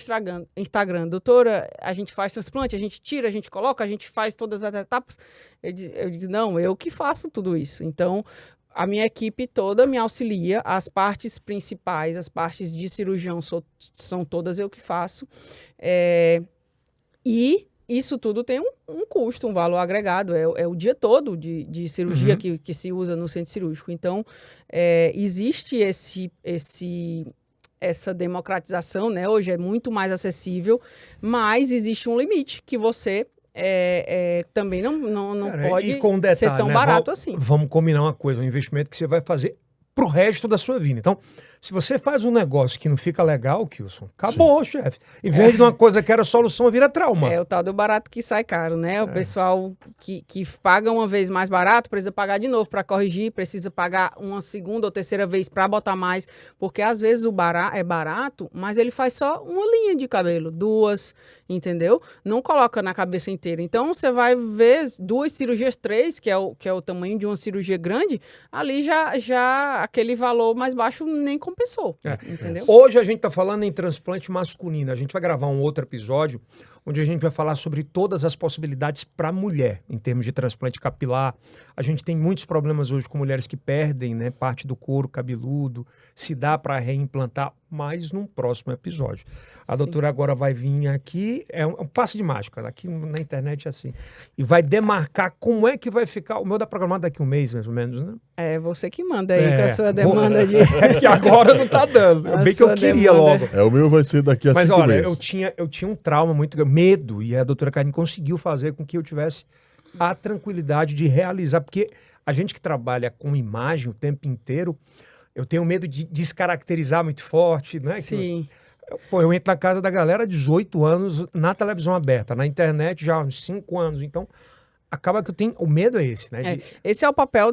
Instagram, doutora, a gente faz transplante, a gente tira, a gente coloca, a gente faz todas as etapas. Eu digo, não, eu que faço tudo isso. Então, a minha equipe toda me auxilia, as partes principais, as partes de cirurgião são todas eu que faço. E isso tudo tem um custo, um valor agregado, é o dia todo de cirurgia que se usa no centro cirúrgico. Então, existe essa democratização, né? Hoje é muito mais acessível, mas existe um limite que você também não pode ser tão barato assim. Vamos combinar uma coisa, um investimento que você vai fazer pro resto da sua vida. Então, se você faz um negócio que não fica legal, Kilson, acabou, chefe. Em vez de uma coisa que era solução, vira trauma. É o tal do barato que sai caro, né? O pessoal que paga uma vez mais barato, precisa pagar de novo para corrigir, precisa pagar uma segunda ou terceira vez para botar mais, porque às vezes o é barato, mas ele faz só uma linha de cabelo, 2, entendeu? Não coloca na cabeça inteira. Então, você vai ver 2 cirurgias, 3, que é o tamanho de uma cirurgia grande, ali já aquele valor mais baixo nem compensou, entendeu? Hoje a gente está falando em transplante masculino. A gente vai gravar um outro episódio onde a gente vai falar sobre todas as possibilidades para a mulher, em termos de transplante capilar. A gente tem muitos problemas hoje com mulheres que perdem, né, parte do couro cabeludo, se dá para reimplantar, mas num próximo episódio. A doutora agora vai vir aqui, é um passe de mágica, aqui na internet é assim, e vai demarcar como é que vai ficar. O meu dá programado daqui um mês, mais ou menos, né? É você que manda aí com a sua demanda que agora não tá dando. Bem que eu queria logo. O meu vai ser daqui a 5 meses. Mas olha, eu tinha um trauma muito grande, medo, e a doutora Karine conseguiu fazer com que eu tivesse a tranquilidade de realizar, porque a gente que trabalha com imagem o tempo inteiro, eu tenho medo de descaracterizar muito forte, né? Sim. Eu entro na casa da galera há 18 anos na televisão aberta, na internet já há uns 5 anos, então acaba que eu tenho... O medo é esse, né? Esse é o papel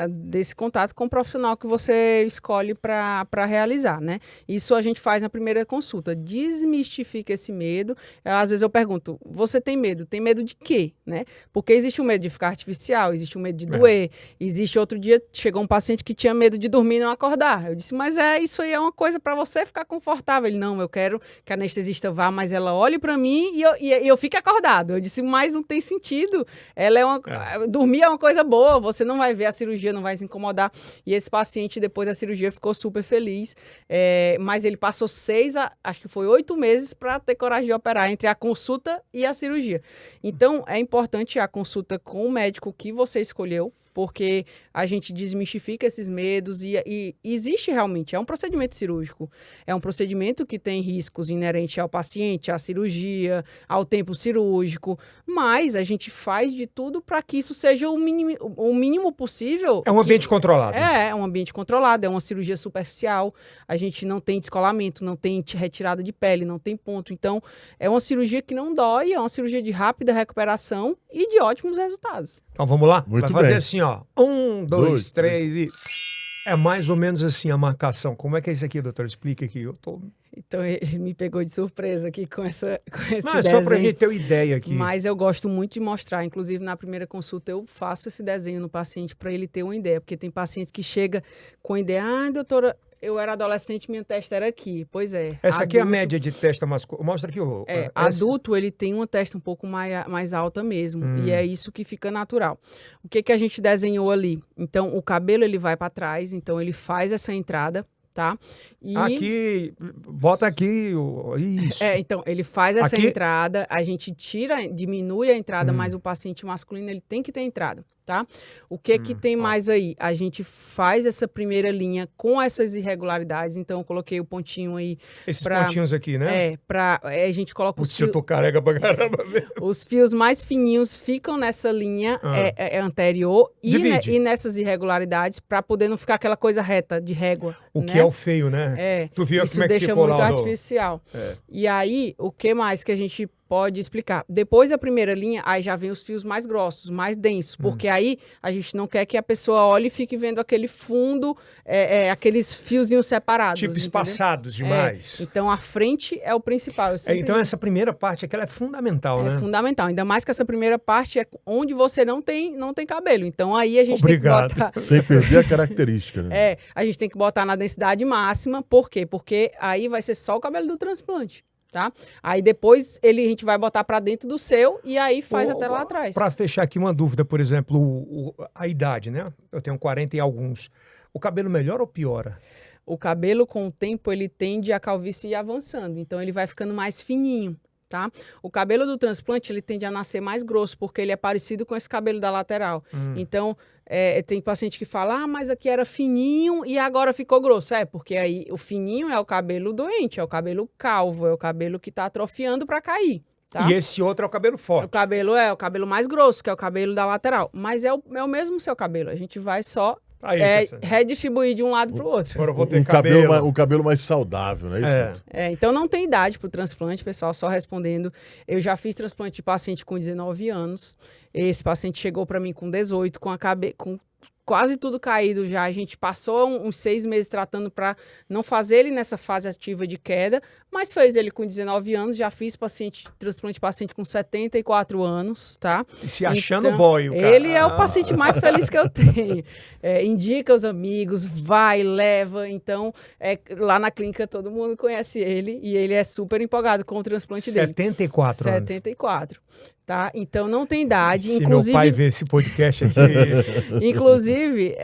desse contato com o profissional que você escolhe para realizar, né? Isso a gente faz na primeira consulta. Desmistifica esse medo. Às vezes eu pergunto, você tem medo? Tem medo de quê? Né? Porque existe o medo de ficar artificial, existe o medo de doer, existe outro dia, chegou um paciente que tinha medo de dormir e não acordar. Eu disse, mas isso aí é uma coisa para você ficar confortável. Ele, não, eu quero que a anestesista vá, mas ela olhe para mim e eu fique acordado. Eu disse, mas não tem sentido. ela dormir é uma coisa boa, você não vai ver a cirurgia, não vai se incomodar. E esse paciente, depois da cirurgia, ficou super feliz. Mas ele passou acho que foi 8 meses para ter coragem de operar entre a consulta e a cirurgia. Então, é importante a consulta com o médico que você escolheu, porque a gente desmistifica esses medos e existe realmente, é um procedimento cirúrgico, é um procedimento que tem riscos inerentes ao paciente, à cirurgia, ao tempo cirúrgico, mas a gente faz de tudo para que isso seja o mínimo possível. É um ambiente controlado. É um ambiente controlado, é uma cirurgia superficial, a gente não tem descolamento, não tem retirada de pele, não tem ponto, então é uma cirurgia que não dói, é uma cirurgia de rápida recuperação e de ótimos resultados. Então vamos lá? Muito Vai fazer bem. assim, ó. 1, 2, 3 e... É mais ou menos assim a marcação. Como é que é isso aqui, doutor? Explica aqui. Então, ele me pegou de surpresa aqui com esse Não, é só pra desenho. gente ter uma ideia aqui. Mas eu gosto muito de mostrar. Inclusive, na primeira consulta, eu faço esse desenho no paciente para ele ter uma ideia. Porque tem paciente que chega com a ideia, doutora, eu era adolescente, minha testa era aqui. Pois é. Essa aqui é a média de testa masculina. Mostra aqui o... Adulto, ele tem uma testa um pouco mais alta mesmo. E é isso que fica natural. O que a gente desenhou ali? Então, o cabelo, ele vai para trás. Então, ele faz essa entrada, tá? E... Aqui, bota aqui, isso. Então, ele faz essa Aqui... entrada, a gente diminui a entrada, mas o paciente masculino, ele tem que ter entrada, tá? O que tem mais aí? A gente faz essa primeira linha com essas irregularidades, então eu coloquei o pontinho aí. Esses pontinhos aqui, né? A gente coloca os fios. Eu tô careca pra caramba. Os fios mais fininhos ficam nessa linha anterior e nessas irregularidades, para poder não ficar aquela coisa reta de régua. O que é o feio, né? Tu viu isso como é que deixa ficou muito lá artificial. E aí, o que mais que a gente pode explicar? Depois da primeira linha, aí já vem os fios mais grossos, mais densos, porque aí a gente não quer que a pessoa olhe e fique vendo aquele fundo, aqueles fiozinhos separados. Tipo, espaçados demais. Então, a frente é o principal. Então, essa primeira parte aqui, ela é fundamental, né? É fundamental. Ainda mais que essa primeira parte é onde você não tem cabelo. Então, aí a gente tem que botar... Sem perder a característica, né? A gente tem que botar na densidade máxima. Por quê? Porque aí vai ser só o cabelo do transplante. Tá? Aí depois a gente vai botar para dentro do seu e aí faz até lá atrás. Para fechar aqui uma dúvida, por exemplo, a idade, né? Eu tenho 40 e alguns. O cabelo melhora ou piora? O cabelo, com o tempo, ele tende a calvície ir avançando. Então, ele vai ficando mais fininho, tá? O cabelo do transplante, ele tende a nascer mais grosso, porque ele é parecido com esse cabelo da lateral. Então, tem paciente que fala, mas aqui era fininho e agora ficou grosso. Porque aí o fininho é o cabelo doente, é o cabelo calvo, é o cabelo que está atrofiando para cair. Tá? E esse outro é o cabelo forte. O cabelo mais grosso, que é o cabelo da lateral. Mas é o mesmo seu cabelo. A gente vai só redistribuir de um lado para o outro. Agora eu vou ter cabelo. O cabelo mais saudável, né? Então não tem idade para o transplante, pessoal, só respondendo. Eu já fiz transplante de paciente com 19 anos. Esse paciente chegou para mim com 18, com quase tudo caído já. A gente passou uns 6 meses tratando para não fazer ele nessa fase ativa de queda, mas fez ele com 19 anos. Já fiz transplante de paciente com 74 anos, tá? E se achando boy, o cara. Ele é o paciente mais feliz que eu tenho. Indica os amigos, vai, leva. Então, lá na clínica todo mundo conhece ele e ele é super empolgado com o transplante dele. 74 anos. 74. Tá? Então não tem idade. Se meu pai ver esse podcast aqui. Inclusive,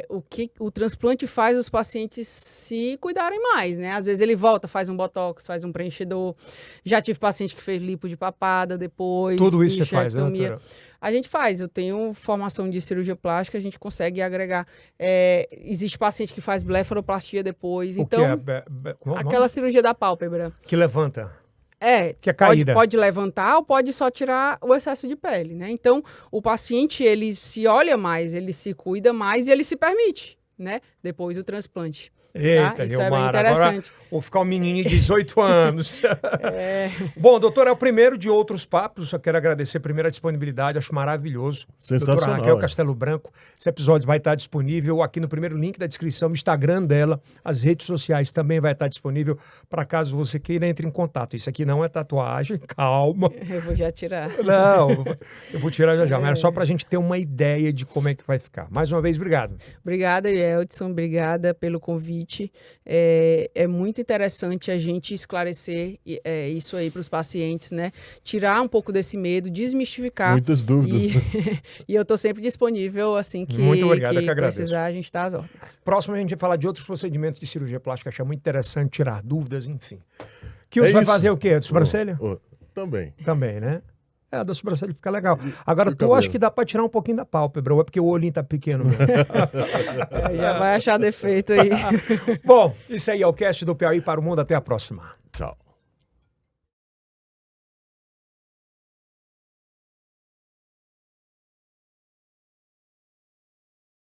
o que o transplante faz os pacientes se cuidarem mais, né? Às vezes ele volta, faz um botox, faz um preenchedor. Já tive paciente que fez lipo de papada depois. Tudo isso você faz, né, doutora? A gente faz. Eu tenho formação de cirurgia plástica, a gente consegue agregar. Existe paciente que faz blefaroplastia depois. O então, que é? Aquela cirurgia da pálpebra. Que levanta. Que é caída. Pode levantar ou pode só tirar o excesso de pele, né? Então, o paciente, ele se olha mais, ele se cuida mais e ele se permite, né? Depois do transplante. Eita, isso é bem interessante. Agora vou ficar um menininho de 18 anos. Bom, doutor, é o primeiro de outros papos. Só quero agradecer primeiro a disponibilidade, acho maravilhoso. Sensacional. Doutora Raquel Castelo Branco. Esse episódio vai estar disponível aqui no primeiro link da descrição, no Instagram dela. As redes sociais também vai estar disponível para caso você queira entre em contato. Isso aqui não é tatuagem, calma. Eu vou já tirar. Não, eu vou tirar já, mas é só para a gente ter uma ideia de como é que vai ficar. Mais uma vez, obrigado. Obrigada, Yeldson. Obrigada pelo convite. convite. É muito interessante a gente esclarecer isso aí para os pacientes, né? Tirar um pouco desse medo, desmistificar. Muitas dúvidas. E eu estou sempre disponível, assim, Muito obrigado, eu que que agradeço. precisar, a gente está às ordens. Próximo a gente vai falar de outros procedimentos de cirurgia plástica, achei muito interessante, tirar dúvidas, enfim. Que você vai fazer o quê? Sobrancelha? Também. Também, né? A da sobrancelha fica legal. Agora, E o tu cabelo? acha que dá pra tirar um pouquinho da pálpebra, ou é porque o olhinho tá pequeno mesmo? Já vai achar defeito aí. Bom, isso aí é o cast do Piauí para o Mundo. Até a próxima.